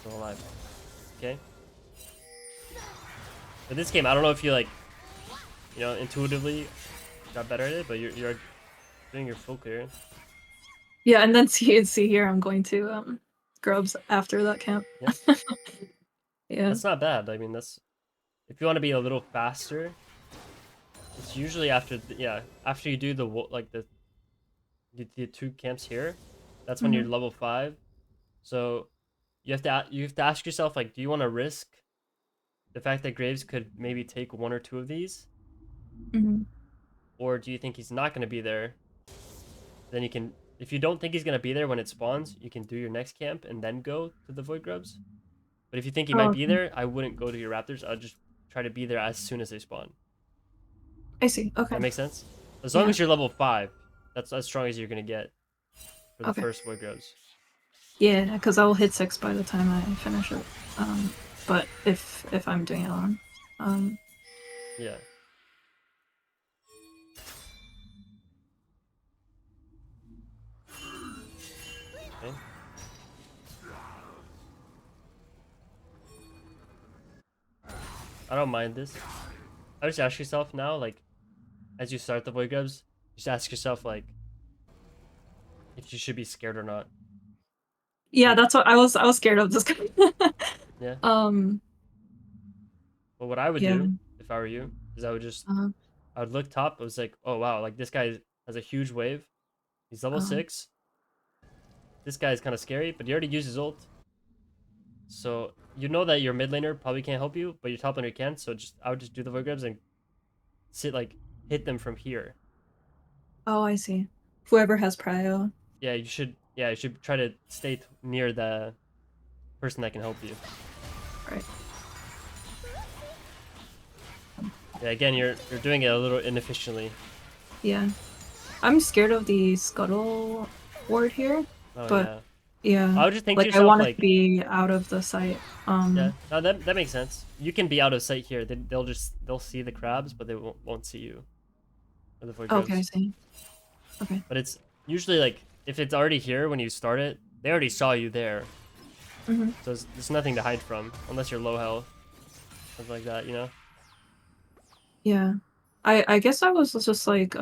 still alive. Okay. But this game, I don't know if you like, intuitively got better at it, but you're doing your full clear. Yeah, and then see here, I'm going to grubs after that camp. Yeah. Yeah. That's not bad. I mean, that's if you want to be a little faster. It's usually after after you do the 2 camps here. That's when you're Mhm. level 5. So you have to ask yourself, like, do you want to risk the fact that Graves could maybe take 1 or 2 of these, Mhm. or do you think he's not going to be there? Then you can, if you don't think he's going to be there when it spawns, you can do your next camp and then go to the Void Grubs. But if you think he Oh, might be okay. there, I wouldn't go to your Raptors. I'd just try to be there as soon as they spawn. I see. Okay. That makes sense? As long Yeah. as you're level 5, that's as strong as you're going to get for the Okay. first Void Grubs. Yeah, because I will hit 6 by the time I finish it. But if I'm doing it alone, Yeah. Okay. I don't mind this. I just ask yourself now, like, as you start the Void Grubs, just ask yourself, like, if you should be scared or not. yeah, Like, that's what I was scared of this guy. yeah. um, But what I would yeah. do if I were you is Uh, I would look top. I was like, oh wow, like this guy has a huge wave. He's level uh, 6. This guy is kind of scary, but he already used his ult. So you know that your mid laner probably can't help you, but your top laner can. So I would just do the Void Grubs and hit them from here. oh, I see. Whoever has prio. Yeah, you should. Yeah, you should try to stay near the person that can help you. Right. Yeah, again, you're doing it a little inefficiently. Yeah. I'm scared of the scuttle ward here, Oh but yeah. yeah, I would just think to like I yourself, want it to like, be out of the sight. yeah, no, that makes sense. You can be out of sight here. They'll see the crabs, but they won't see you or the Void Okay, I Grubs. see. Okay. But it's usually like if it's already here when you start it, they already saw you there. Mm-hmm. So there's nothing to hide from unless you're low health, something like that, you know? Yeah. I guess I was just like,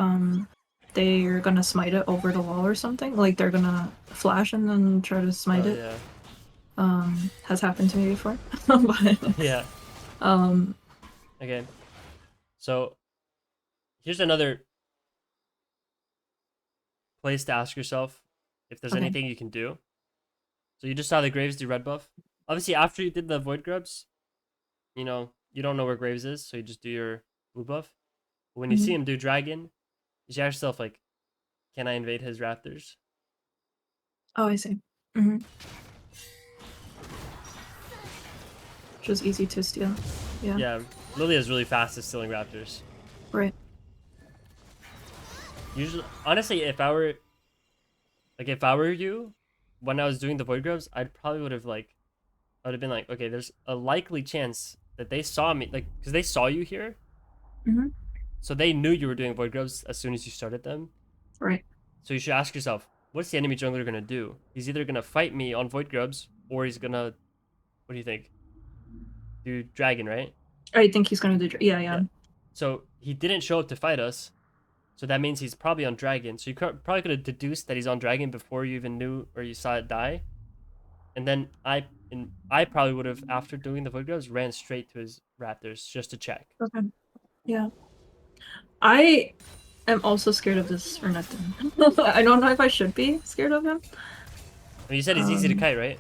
they're gonna smite it over the wall or something. Like they're gonna flash and then try to smite Oh it. yeah, Has happened to me before. But yeah. um Okay, so here's another place to ask yourself if there's okay. anything you can do. So you just saw the Graves do red buff. Obviously, after you did the Void Grubs, you know you don't know where Graves is, so you just do your blue buff. But when you see Mhm. him do Dragon, you should ask yourself, like, can I invade his Raptors? Oh, I see. Mm-hmm. Which was easy to steal. Yeah. Yeah, Lillia is really fast at stealing Raptors. Right. Usually, honestly, if I were you, when I was doing the Void Grubs, I would have been like, okay, there's a likely chance that they saw me, like, because they saw you here, Mm-hmm. so they knew you were doing Void Grubs as soon as you started them. Right. So you should ask yourself, what's the enemy jungler gonna do? He's either gonna fight me on Void Grubs, or he's gonna, what do you think? Do Dragon, right? I think he's gonna do. Yeah, yeah. Yeah. So he didn't show up to fight us, so that means he's probably on Dragon. So you probably could have deduced that he's on Dragon before you even knew or you saw it die. And then I probably would have, after doing the Void Grubs, ran straight to his Raptors just to check. Okay. Yeah. I am also scared of this Renekton. I don't know if I should be scared of him. I mean, you said he's easy to kite, right?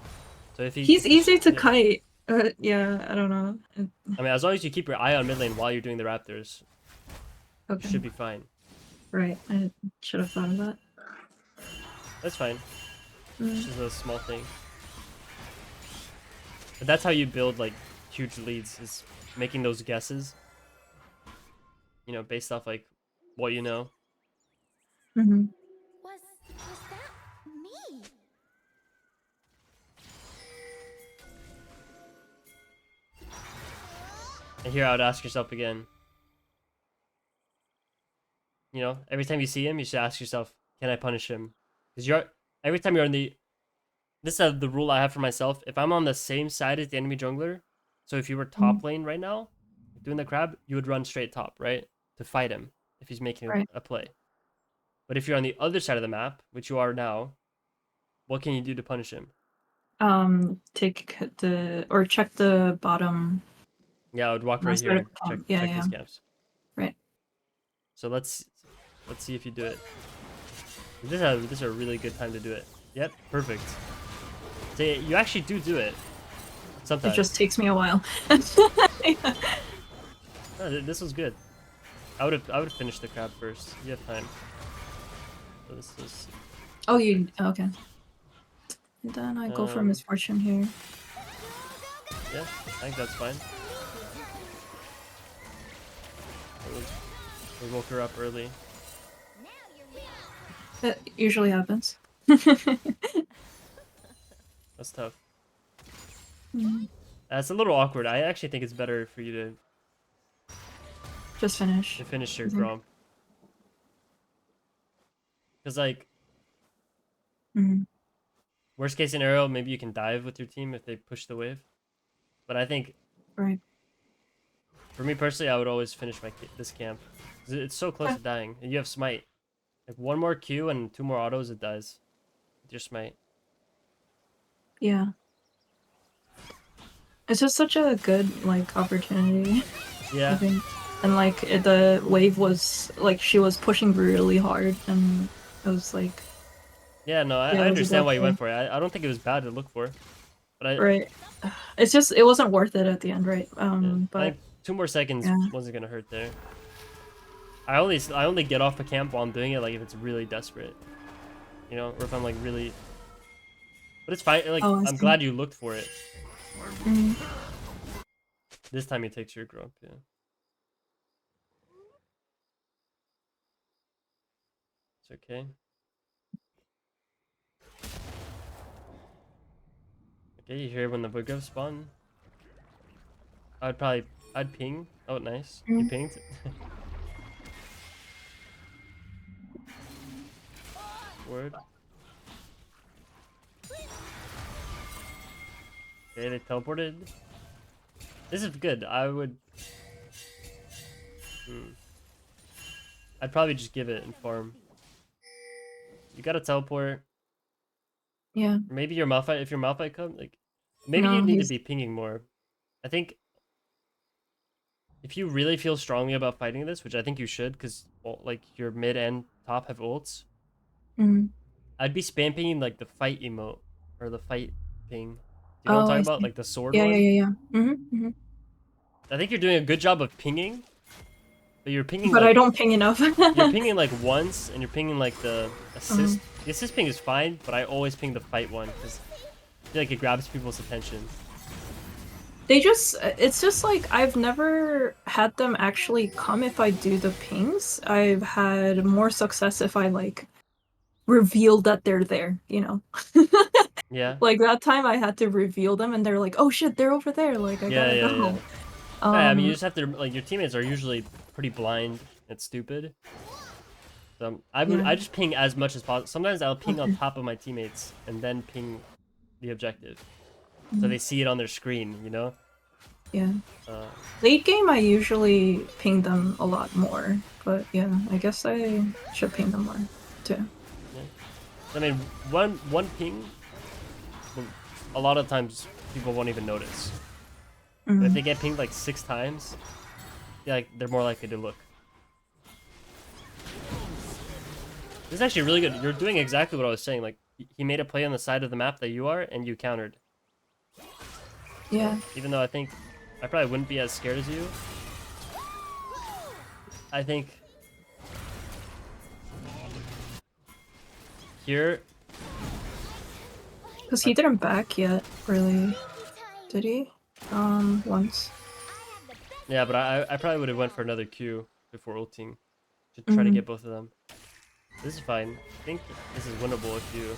So if He's easy to yeah. kite. Yeah, I don't know. I mean, as long as you keep your eye on mid lane while you're doing the Raptors, Okay. you should be fine. Right. I should have thought of that. That's fine. It's Mm. just a small thing. But that's how you build like huge leads, is making those guesses. You know, based off like what you know. Mm-hmm. Was that me? And here I would ask yourself again. You know, every time you see him, you should ask yourself, can I punish him? Because every time you're on this is the rule I have for myself. If I'm on the same side as the enemy jungler, so if you were top lane right now, doing the crab, you would run straight top, right? To fight him. if he's making Right. a play. But if you're on the other side of the map, which you are now, what can you do to punish him? Take the or check the bottom. Yeah, I would walk My right side here of and the palm. Yeah, check yeah. his camps. Right. So let's see if you do it. This is a really good time to do it. Yep, perfect. So you actually do it sometimes. It just takes me a while. No, this was good. I would have finished the crab first. You have time. So this is Oh, you okay? And then I go for misfortune here. yeah. I think that's fine. We woke her up early. That usually happens. That's tough. Mm, That's a little awkward. I actually think it's better for you just finish. to finish your I think. Grom. Because like Mm, worst case scenario, maybe you can dive with your team if they push the wave. But I think right. for me personally, I would always finish this camp. 'Cause it's so close Okay. to dying, and you have smite. Like one more Q and 2 more autos, it dies. With your smite. Yeah. It's just such a good like opportunity. I Yeah, think, and like the wave was like she was pushing really hard, and it was like yeah. No, yeah, I it was a understand good why you play. went for it. I don't think it was bad to look for. But Right. It's just it wasn't worth it at the end, right? yeah, I But think 2 more seconds yeah. wasn't gonna hurt there. I only get off a camp while I'm doing it, like if it's really desperate, you know, or if I'm like really. But it's fine. Like Oh, I I'm see. glad you looked for it. Mm, This time it takes your grump. Yeah. It's okay. Okay, you hear when the Vigov spawn? I'd ping. Oh, nice. You mm. pinged. Word. Okay, they teleported. This is good. I would. I'd probably just give it and farm. You gotta teleport. Yeah. Maybe your Malphite. If your Malphite comes, like, maybe you No, need to he's be pinging more. I think if you really feel strongly about fighting this, which I think you should, because like your mid and top have ults, mm. I'd be spam pinging like the fight emote or the fight ping. You know what I'm Oh, talking I about? see. Like the sword Yeah, yeah, one. yeah, yeah. Mm-hmm. I think you're doing a good job of pinging, but you're pinging But I like don't ping enough. you're pinging like once, and you're pinging like the assist. Um, The assist ping is fine, but I always ping the fight one because I feel like it grabs people's attention. it's just like I've never had them actually come if I do the pings. I've had more success if I like reveal that they're there, you know? Yeah, Like that time I had to reveal them and they're like, oh shit, they're over there. Like I yeah, gotta yeah, yeah. go. Yeah, I mean, you just have to like your teammates are usually pretty blind and stupid. So Yeah. I just ping as much as possible. Sometimes I'll ping on Okay. top of my teammates and then ping the objective, so Mhm. they see it on their screen. You know. Yeah. Uh, Late game I usually ping them a lot more. But yeah, I guess I should ping them more too. yeah. I mean, one ping. Well, a lot of times people won't even notice. But if Mhm. they get pinged like 6 times, yeah, like they're more likely to look. This is actually really good. You're doing exactly what I was saying. Like he made a play on the side of the map that you are, and you countered. Yeah. So, even though I think I probably wouldn't be as scared as you, I think here. Because he didn't back yet, really. Did he? Once. Yeah, but I probably would have went for another Q before ulting to try to Mhm. get both of them. This is fine. I think this is winnable if you.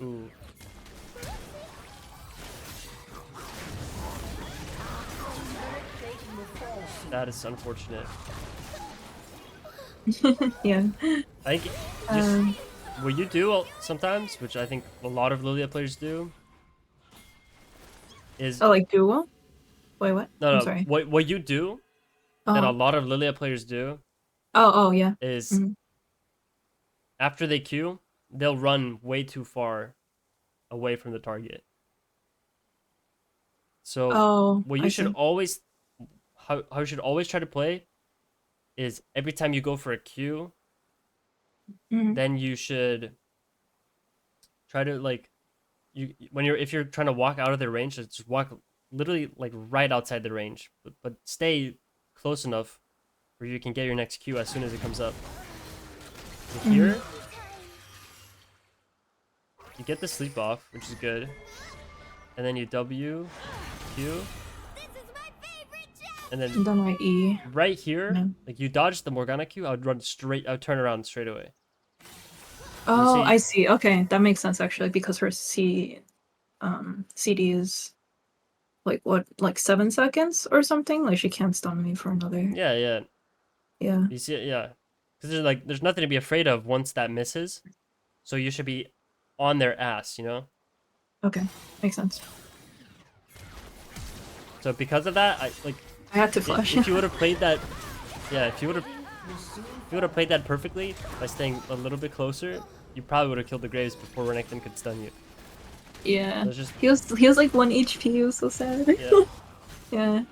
Ooh. That is unfortunate. Yeah. I think just Um, what you do sometimes, which I think a lot of Lillia players do, is oh, like duo? Wait, what? I'm no. sorry. What you do that a Oh, lot of Lillia players do oh, yeah. is Mhm. after they Q, they'll run way too far away from the target. So Oh, what I you should see. always how you should always try to play is every time you go for a Q, Mhm. then you should try to like you when you're if you're trying to walk out of their range, just walk literally like right outside the range, but stay close enough where you can get your next Q as soon as it comes up. So Mhm. here, you get the sleep off, which is good, and then you W, Q, and then And then I E. right here, Yeah. like you dodge the Morgana Q, I would run straight, I would turn around straight away. You Oh, I see, see. Okay, that makes sense actually because her CD is like what, like 7 seconds or something? Like she can't stun me for another. yeah, yeah, Yeah. you see it, yeah, because there's nothing to be afraid of once that misses, so you should be on their ass, you know. Okay, makes sense. So because of that, I like I had to flash. if you would have played that, yeah, if you would have played that perfectly by staying a little bit closer, you probably would have killed the Graves before Renekton could stun you. Yeah. So it's just He was like 1 HP. He was so sad. yeah, Yeah.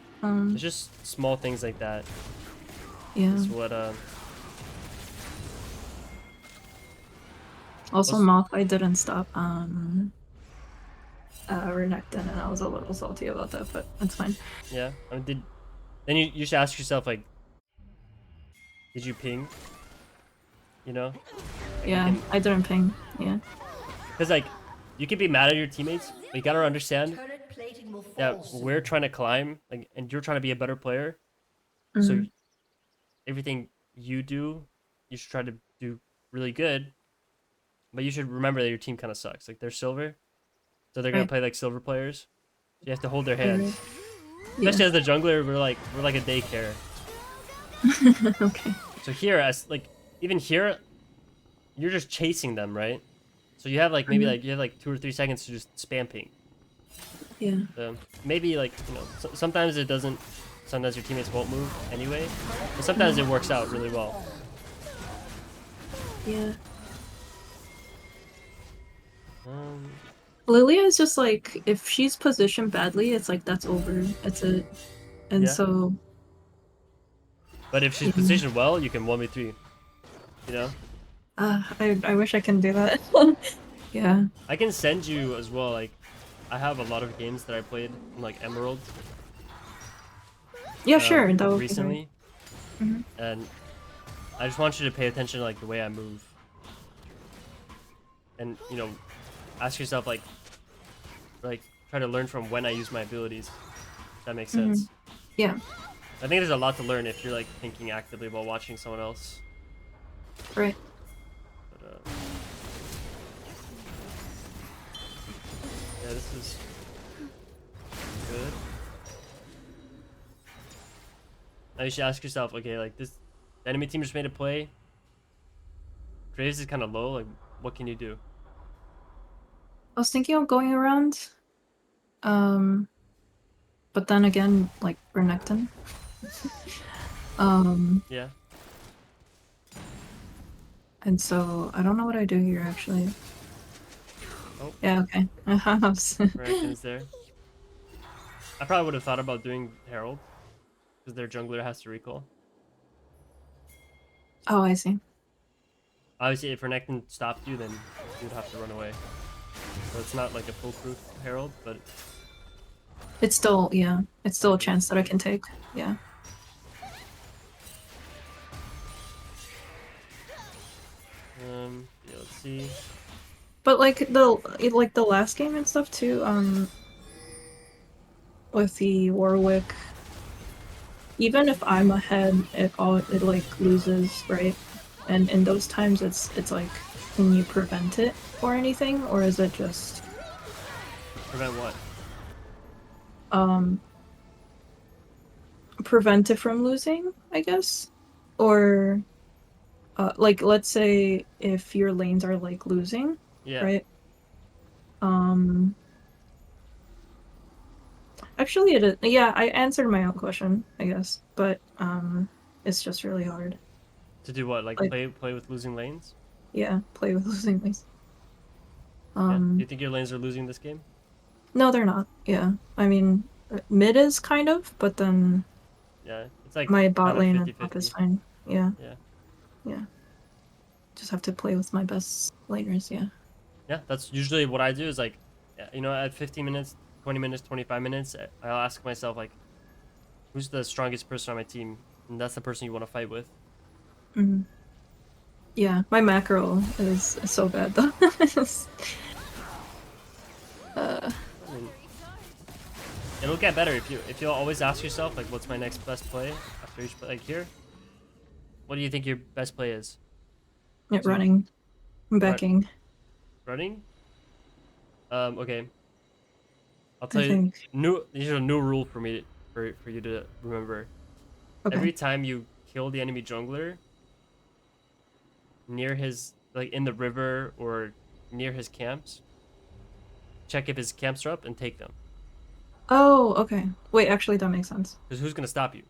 it's just small things like that. Yeah. Is what Also, was, Malphite didn't stop Renekton, and I was a little salty about that, but it's fine. yeah. I mean, then you should ask yourself like, did you ping? You know, like Yeah, I didn't ping. Yeah. because like you can be mad at your teammates, but you gotta understand Turret plating will fall that soon. we're trying to climb, like, and you're trying to be a better player. So Mhm. everything you do, you should try to do really good. But you should remember that your team kind of sucks. Like they're silver, so they're gonna Right. play like silver players. So you have to hold their Right. hand. Right. Yeah. Especially as the jungler, we're like a daycare. Okay. So here, as like even here, you're just chasing them, right? So you have like maybe Mhm. like you have like 2 or 3 seconds to just spam ping. Yeah. So maybe like sometimes it doesn't. Sometimes your teammates won't move anyway, but sometimes it works out really well. Yeah. Um, Lillia is just like if she's positioned badly, it's like that's over. It's it. And yeah, so but if she's yeah. positioned well, you can 1v3. You know, I wish I can do that. Yeah. I can send you as well. Like, I have a lot of games that I played in like Emerald Yeah, sure. That would be great. recently, Mhm. and I just want you to pay attention to like the way I move, and ask yourself like try to learn from when I use my abilities. If that makes Mhm. sense. Yeah. I think there's a lot to learn if you're like thinking actively while watching someone else. Right. But yeah, this is good. Now you should ask yourself, okay, like this, the enemy team just made a play. Graves is kind of low. Like, what can you do? I was thinking of going around, um, but then again, like Renekton. Um, Yeah, and so I don't know what I do here actually. Oh. Yeah, okay. Oh, Renekton's there. I probably would have thought about doing Herald because their jungler has to recall. I see. Obviously, if Renekton stopped you, then you would have to run away. So it's not like a foolproof Herald, but It's still, yeah, it's still a Renekton's chance that I good. can take. Yeah. Yeah, let's see. But like the last game and stuff too, with the Warwick, even if I'm ahead, it like loses, right? And in those times, it's like, can you prevent it or anything, or is it just Prevent what? um prevent it from losing, I guess, or like let's say if your lanes are like losing, Yeah. right? Um, actually, it is. Yeah, I answered my own question, I guess. but it's just really hard. To do what? Like Like- play with losing lanes? Yeah, play with losing lanes. Yeah. Do you think your lanes are losing this game? No, they're not. Yeah, I mean, mid is kind of, but then Yeah. It's like my bot kind of lane and top 50-50. is fine. Yeah, Yeah. yeah. Just have to play with my best laners. Yeah. Yeah, that's usually what I do is like, you know, at 15 minutes, 20 minutes, 25 minutes, I'll ask myself like, who's the strongest person on my team? And that's the person you want to fight with. Mm-hmm. Yeah, my macro is so bad though. I mean, it'll get better if you always ask yourself like, what's my next best play after each play? Like here, what do you think your best play is? Running, backing. Running? Okay. I'll tell I you think. these are a new rule for me for you to remember. Okay. Every time you kill the enemy jungler near his like in the river or near his camps, check if his camps are up and take them. Oh, okay. Wait, actually, that makes sense. Because who's gonna stop you?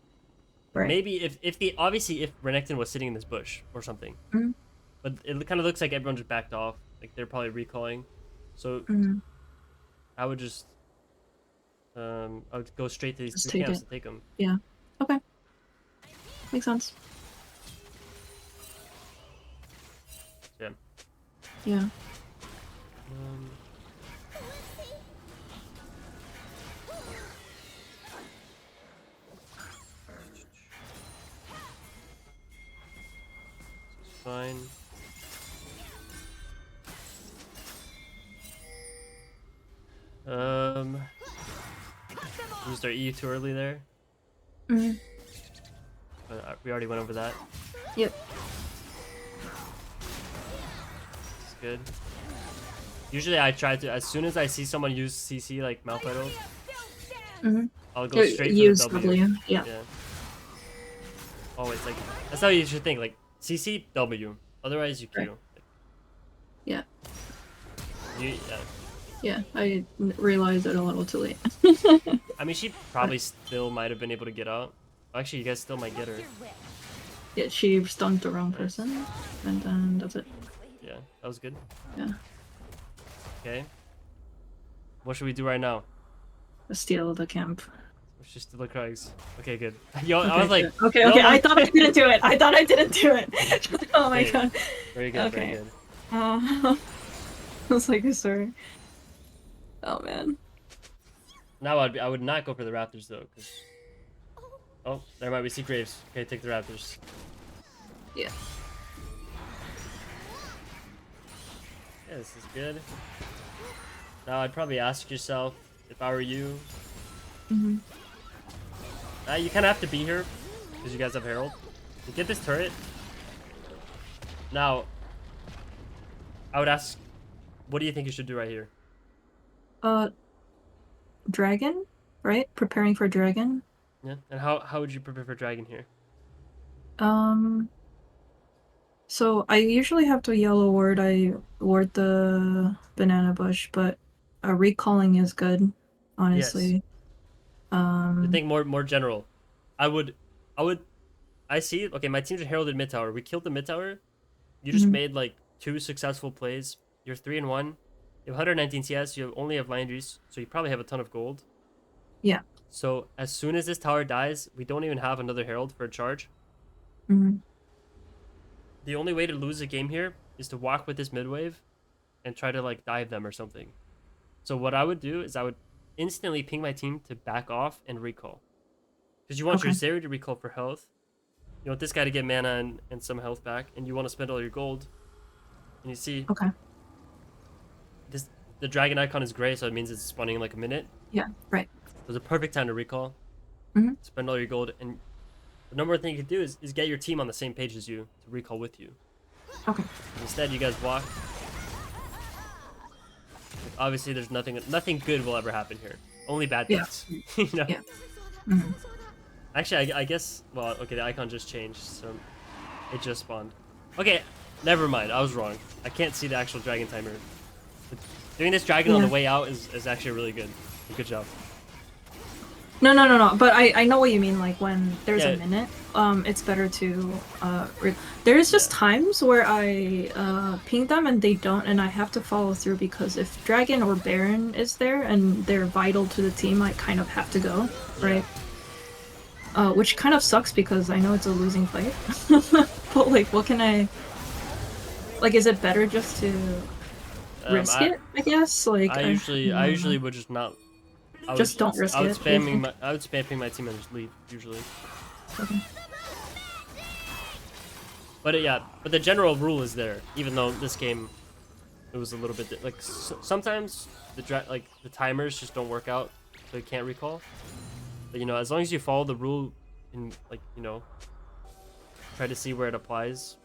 Like, Right. maybe if the obviously if Renekton was sitting in this bush or something, Mhm. but it kind of looks like everyone just backed off. Like they're probably recalling. So Mm, I would just I would go straight to these just two take camps it. and take them. Yeah. Okay. Makes sense. Yeah. Yeah. Um, it's fine. Used our E too early there. Mm, But we already went over that. yep. It's good. Usually I try to, as soon as I see someone use CC like Malphite, Mm-hmm. I'll go straight for Use the W. Yeah. Yeah. Always like, that's how you should think, like CC W. Otherwise you Q. Right. Like, Yeah. yeah. Yeah. I realized it a little too late. I mean, she probably still might have been able to get out. Actually, you guys still might get her. Yeah, she stunned the wrong person, and then that's it. Yeah, that was good. Yeah. Okay. What should we do right now? Steal the camp. Let's just do the Crags. Okay, good. Yo, Okay, I was like, good. Okay, yo, okay. I thought I didn't do it. I thought I didn't do it. Oh my Hey, god. very good, very Okay. good. I was like, sorry. Oh man. Now I would not go for the Raptors though, because oh, there might be see Graves. Okay, take the Raptors. Yeah. Yeah, this is good. Now I'd probably ask yourself if I were you. Mm-hmm. You kind of have to be here because you guys have Herald. You get this turret. Now, I would ask, what do you think you should do right here? Dragon, right? Preparing for dragon. Yeah, and how would you prepare for Dragon here? So I usually have to yellow ward. I ward the banana bush, but recalling is good, honestly. I think more general. I would, I see. Okay, my team's heralded mid tower. We killed the mid tower. You just Mhm. made like 2 successful plays. You're 3-1. You have 119 CS. You only have Landry's, so you probably have a ton of gold. Yeah. So as soon as this tower dies, we don't even have another herald for a charge. Mhm. The only way to lose a game here is to walk with this mid wave and try to like dive them or something. So what I would do is I would instantly ping my team to back off and recall. Because you want your Okay. Zeri to recall for health. You want this guy to get mana and some health back, and you want to spend all your gold. And you see, Okay. the dragon icon is gray, so it means it's spawning in like a minute. Yeah. Right. So it's a perfect time to recall. Mhm. Spend all your gold, and the number one thing you can do is get your team on the same page as you to recall with you. Okay. Instead, you guys walk. Like, obviously, there's nothing good will ever happen here. Only bad Yeah. things. You know? Yeah. Mhm. Actually, I guess. Well, okay, the icon just changed, so it just spawned. Okay, never mind. I was wrong. I can't see the actual dragon timer. But doing this dragon on the Yeah. way out is actually really good. Good job. No. But I know what you mean. Like when there's Yeah. a minute, it's better to there's just Yeah. times where I ping them and they don't, and I have to follow through because if Dragon or Baron is there and they're vital to the team, I kind of have to go, right? Which kind of sucks because I know it's a losing fight. But like, what can I? Like, is it better just to risk it? I guess. Like, I usually would just not. just don't risk it. I would spam ping my team and just leave usually. Okay. But yeah, but the general rule is there. Even though this game, it was a little bit like sometimes the timers just don't work out, so you can't recall. But you know, as long as you follow the rule and like try to see where it applies.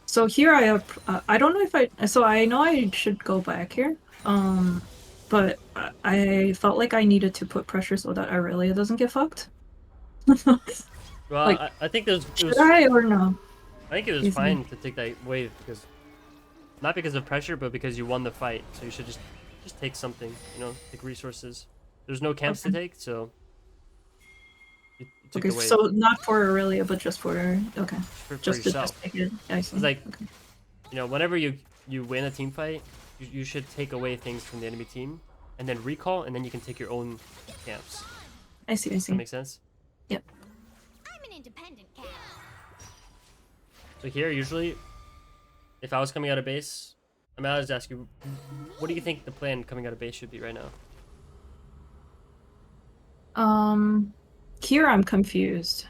So here I have, I don't know if so I know I should go back here, but I felt like I needed to put pressure so that Aurelia doesn't get fucked. Well, Like, I think should I or no? I think it was You think? fine to take that wave because not because of pressure, but because you won the fight. So you should just take something, take resources. There's no camps to take, so you took Okay, the wave so not for Aurelia, but just for okay, for just to yourself. just take it. I see. It's like, okay. Whenever you win a team fight, you should take away things from the enemy team and then recall, and then you can take your own camps. I see. Does that make sense? Yep. I'm an independent cat. So here, usually, if I was coming out of base, I'll just ask you, what do you think the plan coming out of base should be right now? Here I'm confused,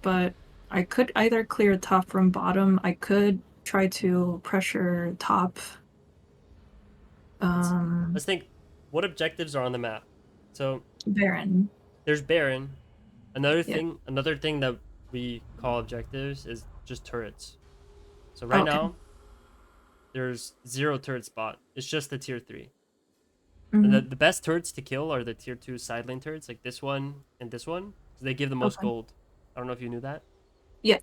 but I could either clear top from bottom. I could try to pressure top. Let's think, what objectives are on the map? So Baron. there's Baron. Another Yeah. thing that we call objectives is just turrets. So right Okay. now, there's 0 turret spot. It's just the tier 3. Mhm. And the best turrets to kill are the tier 2 side lane turrets, like this one and this one. So they give the most Okay. gold. I don't know if you knew that. Yeah.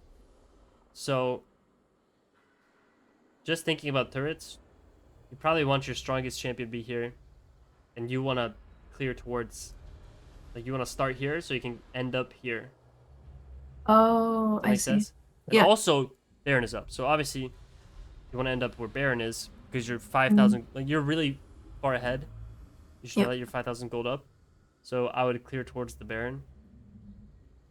So just thinking about turrets, you probably want your strongest champion to be here. And you want to clear towards, like you want to start here so you can end up here. Oh, Does that I make see. sense? And Yeah. also, Baron is up. So obviously, you want to end up where Baron is because you're Mm-hmm. 5,000. Like you're really far ahead. You should know Yeah. that you're 5,000 gold up. So I would clear towards the Baron.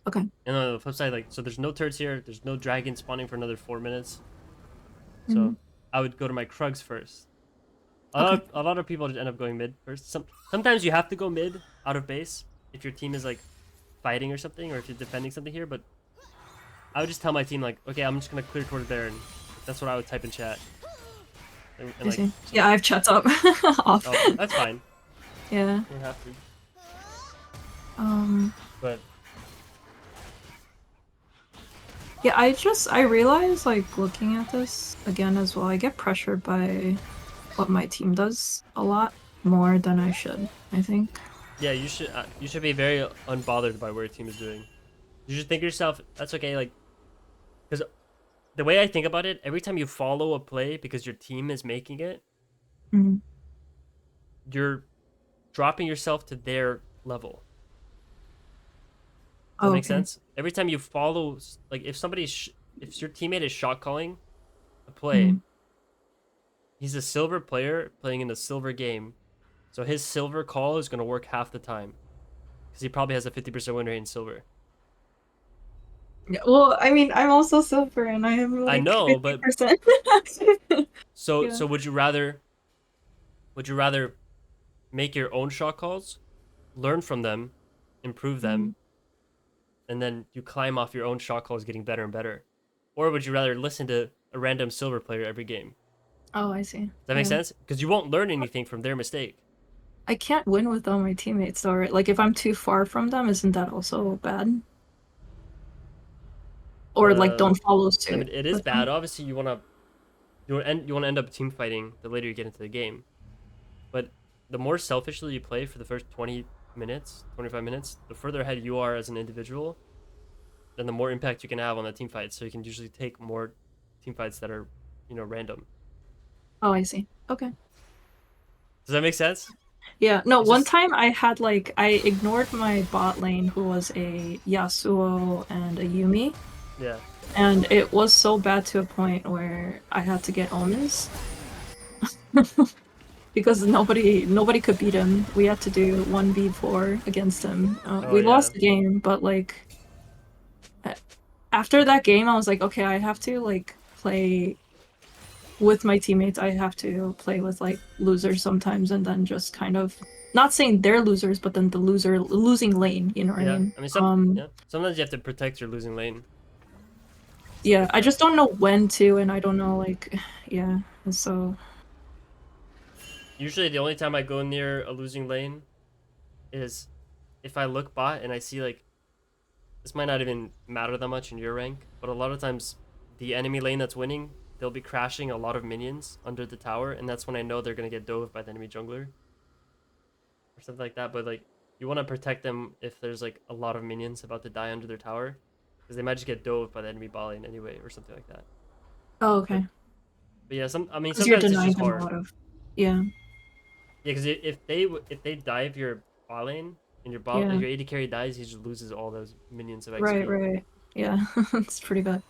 Okay. And on the flip side, like, so there's no turrets here. There's no dragon spawning for another 4 minutes. So Mhm. I would go to my Krugs first. Okay. A lot of people just end up going mid first. Sometimes you have to go mid out of base if your team is like fighting or something, or if you're defending something here. But I would just tell my team like, okay, I'm just gonna clear towards Baron. That's what I would type in chat. And I like, see. Yeah, I have chats up. Off. oh, that's fine. Yeah. You don't have to. But Yeah, I realize, like, looking at this again as well, I get pressured by what my team does a lot more than I should, I think. yeah, you should be very unbothered by what your team is doing. You should think to yourself, that's okay, like, because the way I think about it, every time you follow a play because your team is making it, Mhm. you're dropping yourself to their level. Does that Oh, make okay. sense? Every time you follow, like, if if your teammate is shot calling a play, Mhm. he's a silver player playing in a silver game, so his silver call is gonna work half the time, because he probably has a 50% win rate in silver. Yeah, well, I mean, I'm also silver and I am I like know, but 50%. so Yeah. would you rather make your own shot calls, learn from them, improve them, Mhm. and then you climb off your own shot calls getting better and better? Or would you rather listen to a random silver player every game? Oh, I see. Does that make Yeah. sense? Because you won't learn anything from their mistake. I can't win with all my teammates though, right? Like if I'm too far from them, isn't that also bad? Or like don't follow I mean, suit it is with them? bad. Obviously, you want to end up team fighting the later you get into the game. But the more selfishly you play for the first 20 minutes, 25 minutes, the further ahead you are as an individual, then the more impact you can have on the team fight. So you can usually take more team fights that are, random. Oh, I see. Okay. Does that make sense? Yeah, no, It's one just- time I had like I ignored my bot lane who was a Yasuo and a Yumi, Yeah. and it was so bad to a point where I had to get omens. Because nobody could beat him. We had to do 1v4 against him. Oh We yeah. lost the game, but like after that game I was like, okay, I have to like play with my teammates. I have to play with like losers sometimes, and then just kind of not saying they're losers, but then the losing lane, you know what I Yeah. mean? I mean, sometimes you have to protect your losing lane. Stuff Yeah, like I that. just don't know when to, and I don't know like yeah, and so Usually, the only time I go near a losing lane is if I look bot and I see like this might not even matter that much in your rank, but a lot of times the enemy lane that's winning, they'll be crashing a lot of minions under the tower, and that's when I know they're gonna get dove by the enemy jungler or something like that. But like you want to protect them if there's like a lot of minions about to die under their tower, because they might just get dove by the enemy bot lane anyway or something like that. oh But, okay, but yeah, I mean because you're sometimes it's denying just them a hard. lot of yeah Yeah, because if they dive your bot lane and yeah. your AD carry dies, he just loses all those minions of Right, XP. right. Yeah, it's pretty bad.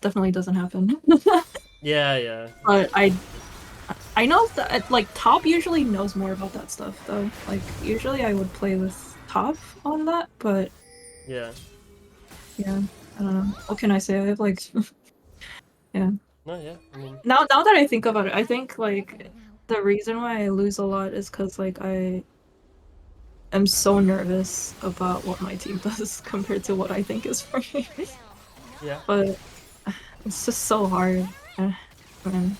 Definitely doesn't happen. Yeah, yeah, But I know that like top usually knows more about that stuff though. Like usually I would play with top on that, but yeah. yeah, I don't know. What can I say? I have like yeah. No, yeah. I mean, Now that I think about it, I think like the reason why I lose a lot is because like I am so nervous about what my team does compared to what I think is for me. yeah. But it's just so hard. Man.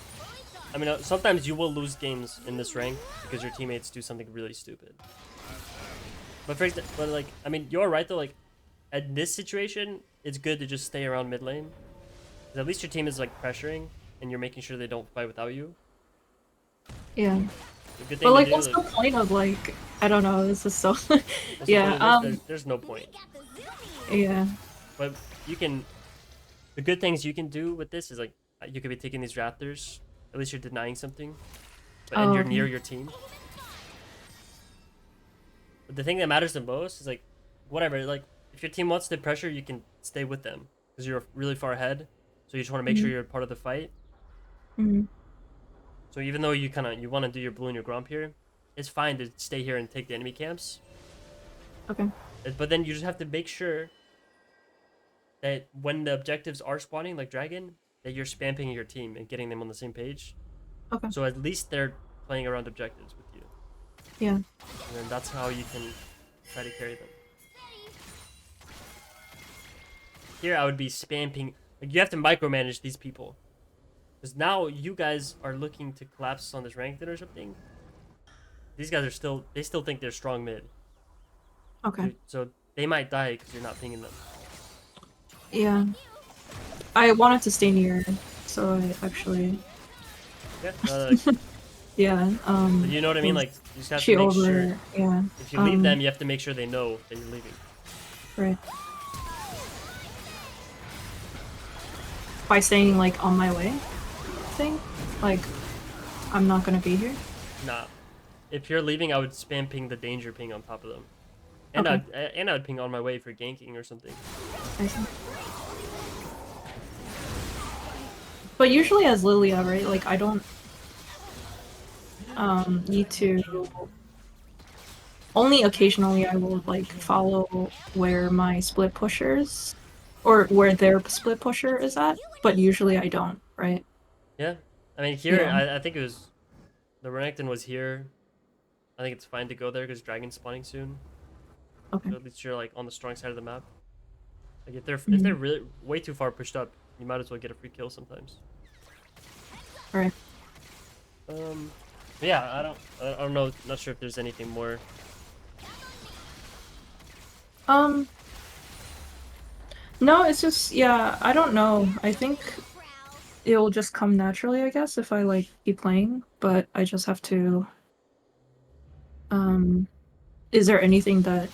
I mean, sometimes you will lose games in this rank because your teammates do something really stupid. But like, I mean, you're right though. Like, at this situation, it's good to just stay around mid lane. 'Cause at least your team is like pressuring, and you're making sure they don't fight without you. Yeah. It's a good But thing to like, do. what's Like, the point of like? I don't know. This is so. what's the point Yeah. of this? There's no point. Yeah. But you can. The good things you can do with this is like you could be taking these raptors. At least you're denying something, but and Oh. you're Okay. near your team. But the thing that matters the most is like, whatever. Like, if your team wants to pressure, you can stay with them because you're really far ahead. So you just want to make sure Mhm. you're part of the fight. Mhm. So even though you want to do your blue and your gromp here, it's fine to stay here and take the enemy camps. Okay. But then you just have to make sure that when the objectives are spawning, like dragon, that you're spamming your team and getting them on the same page. Okay. So at least they're playing around objectives with you, Yeah. and then that's how you can try to carry them. Here I would be spamming. Like you have to micromanage these people, because now you guys are looking to collapse on this ranked or something. These guys are they still think they're strong mid, Okay. so they might die because you're not pinging them. Yeah. I wanted to stay near, so I actually. Yeah, like, Yeah. but you know what I mean. Was Like you just have to she make sure over? Yeah. if you leave them, you have to make sure they know that you're leaving. Right. By saying like on my way, thing, like I'm not gonna be here. Nah, if you're leaving, I would spam ping the danger ping on top of them, and Okay. I'd ping on my way for ganking or something. I see. But usually as Lillia, right? Like I don't need to. Only occasionally I will like follow where my split pushers or where their split pusher is at, but usually I don't, right? Yeah, I mean here Yeah. I think it was the Renekton was here. I think it's fine to go there because dragon's spawning soon. Okay. So at least you're like on the strong side of the map. Like if they're Mhm. really way too far pushed up, you might as well get a free kill sometimes. Right. But yeah, I don't know. Not sure if there's anything more. Um no, it's just yeah, I don't know. I think it'll just come naturally, I guess, if I like keep playing, but I just have to um is there anything that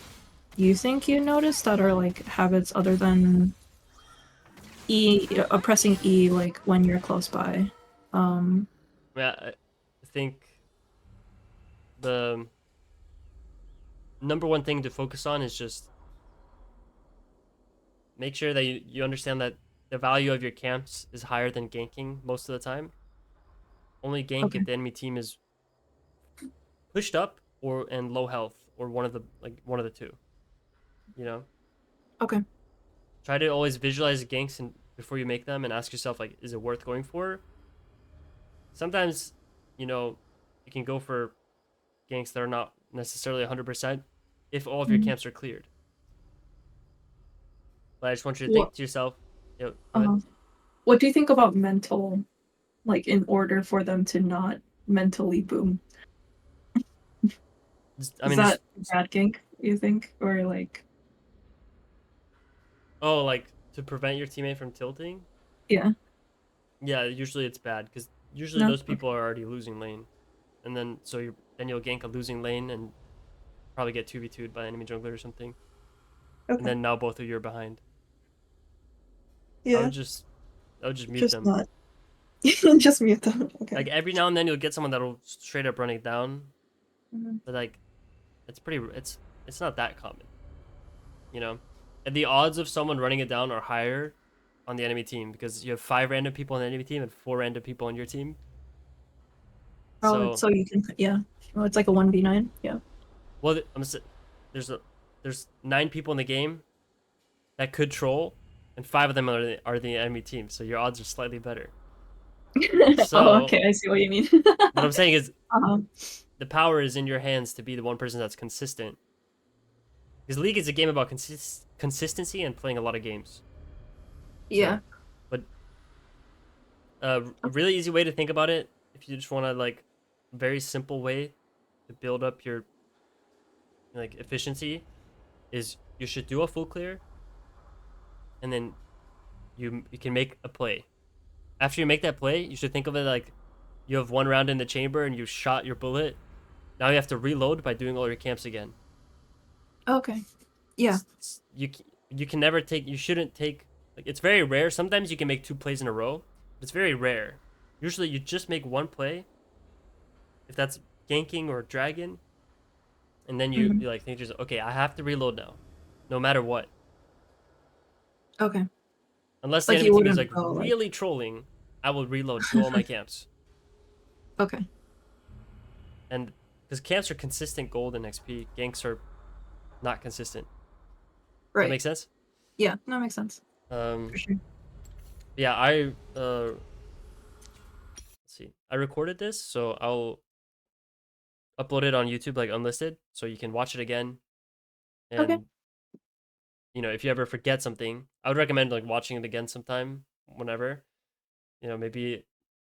you think you noticed that are like habits other than pressing E like when you're close by? Um Yeah, I think the number one thing to focus on is just make sure that you understand that the value of your camps is higher than ganking most of the time. Only gank Okay. if the enemy team is pushed up or and low health or one of the two. You know, Okay. try to always visualize ganks and before you make them and ask yourself like, is it worth going for? Sometimes, you know, you can go for ganks that are not necessarily 100% if all of your Mhm. camps are cleared. But I just want you to What? think to yourself, go ahead. What do you think about mental, like in order for them to not mentally boom? I Is mean, that bad gank, you think? Or like like to prevent your teammate from tilting. yeah. Yeah, usually it's bad because usually No? those people are already losing lane, and then then you'll gank a losing lane and probably get 2v2'd by enemy jungler or something, and Okay. then now both of you are behind. I Yeah. would just I would just mute Just them. not. Just mute them. Okay. Like every now and then you'll get someone that'll straight up run it down, Mhm. but like it's not that common, you know. And the odds of someone running it down are higher on the enemy team because you have 5 random people on the enemy team and 4 random people on your team. Oh, So so you can yeah. Oh, it's like a 1v9. Yeah. well, there's 9 people in the game that could troll, and 5 of them are the enemy team. So your odds are slightly better. Oh, So okay. I see what you mean. what I'm saying is uh-huh. the power is in your hands to be the one person that's consistent. Because League is a game about consistency and playing a lot of games. Yeah. So, but a really easy way to think about it, if you just want to like, very simple way to build up your like efficiency, is you should do a full clear, and then you can make a play. After you make that play, you should think of it like you have 1 round in the chamber and you shot your bullet. Now you have to reload by doing all your camps again. Okay. Yeah. You can never take. You shouldn't take. Like it's very rare. Sometimes you can make 2 plays in a row, but it's very rare. Usually you just make 1 play if that's ganking or dragon, and then Mhm. you like think to yourself, okay, I have to reload now, no matter what. Okay. Unless the Like enemy you team is wouldn't like go like really trolling, I will reload, do all my camps, okay. and because camps are consistent gold and XP, ganks are not consistent. Does that Right. make sense? Yeah, that makes sense. Um, For sure. yeah, let's see, I recorded this, so I'll upload it on YouTube like unlisted, so you can watch it again. Okay. And if you ever forget something, I would recommend like watching it again sometime, whenever. Maybe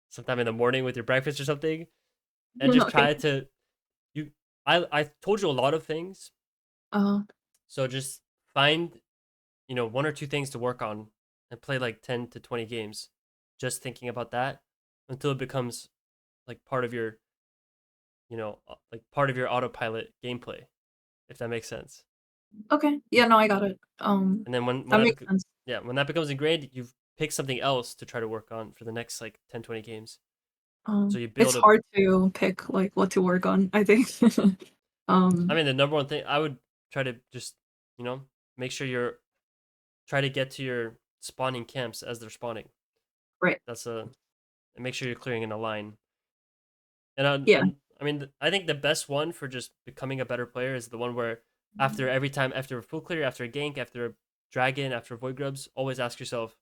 sometime in the morning with your breakfast or something, and just Okay. try to you. I told you a lot of things, Uh so just find 1 or 2 things to work on and play like 10 to 20 games, just thinking about that until it becomes like part of your like part of your autopilot gameplay, if that makes sense. okay. Yeah, no, I got it. And then when That that makes sense. yeah, when that becomes ingrained, you've picked something else to try to work on for the next like 10, 20 games. So you It's build a hard to pick like what to work on, I think. I um mean, the number one thing I would try to just, make sure try to get to your spawning camps as they're spawning. right. That's and make sure you're clearing in a line. And Yeah. I mean, I think the best one for just becoming a better player is the one where every time, after a full clear, after a gank, after a dragon, after a void grubs, always ask yourself,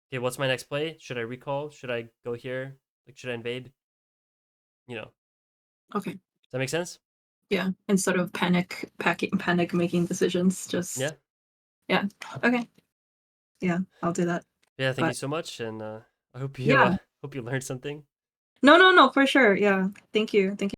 okay, what's my next play? Should I recall? Should I go here? Like, should I invade? Okay. Does that make sense? Yeah. Instead of panic making decisions, Yeah. just yeah. Okay. Yeah, I'll do that. Yeah. Thank you But so much, and I hope you yeah. hope you learned something. No, no, no, for sure. Yeah. Thank you. Thank you.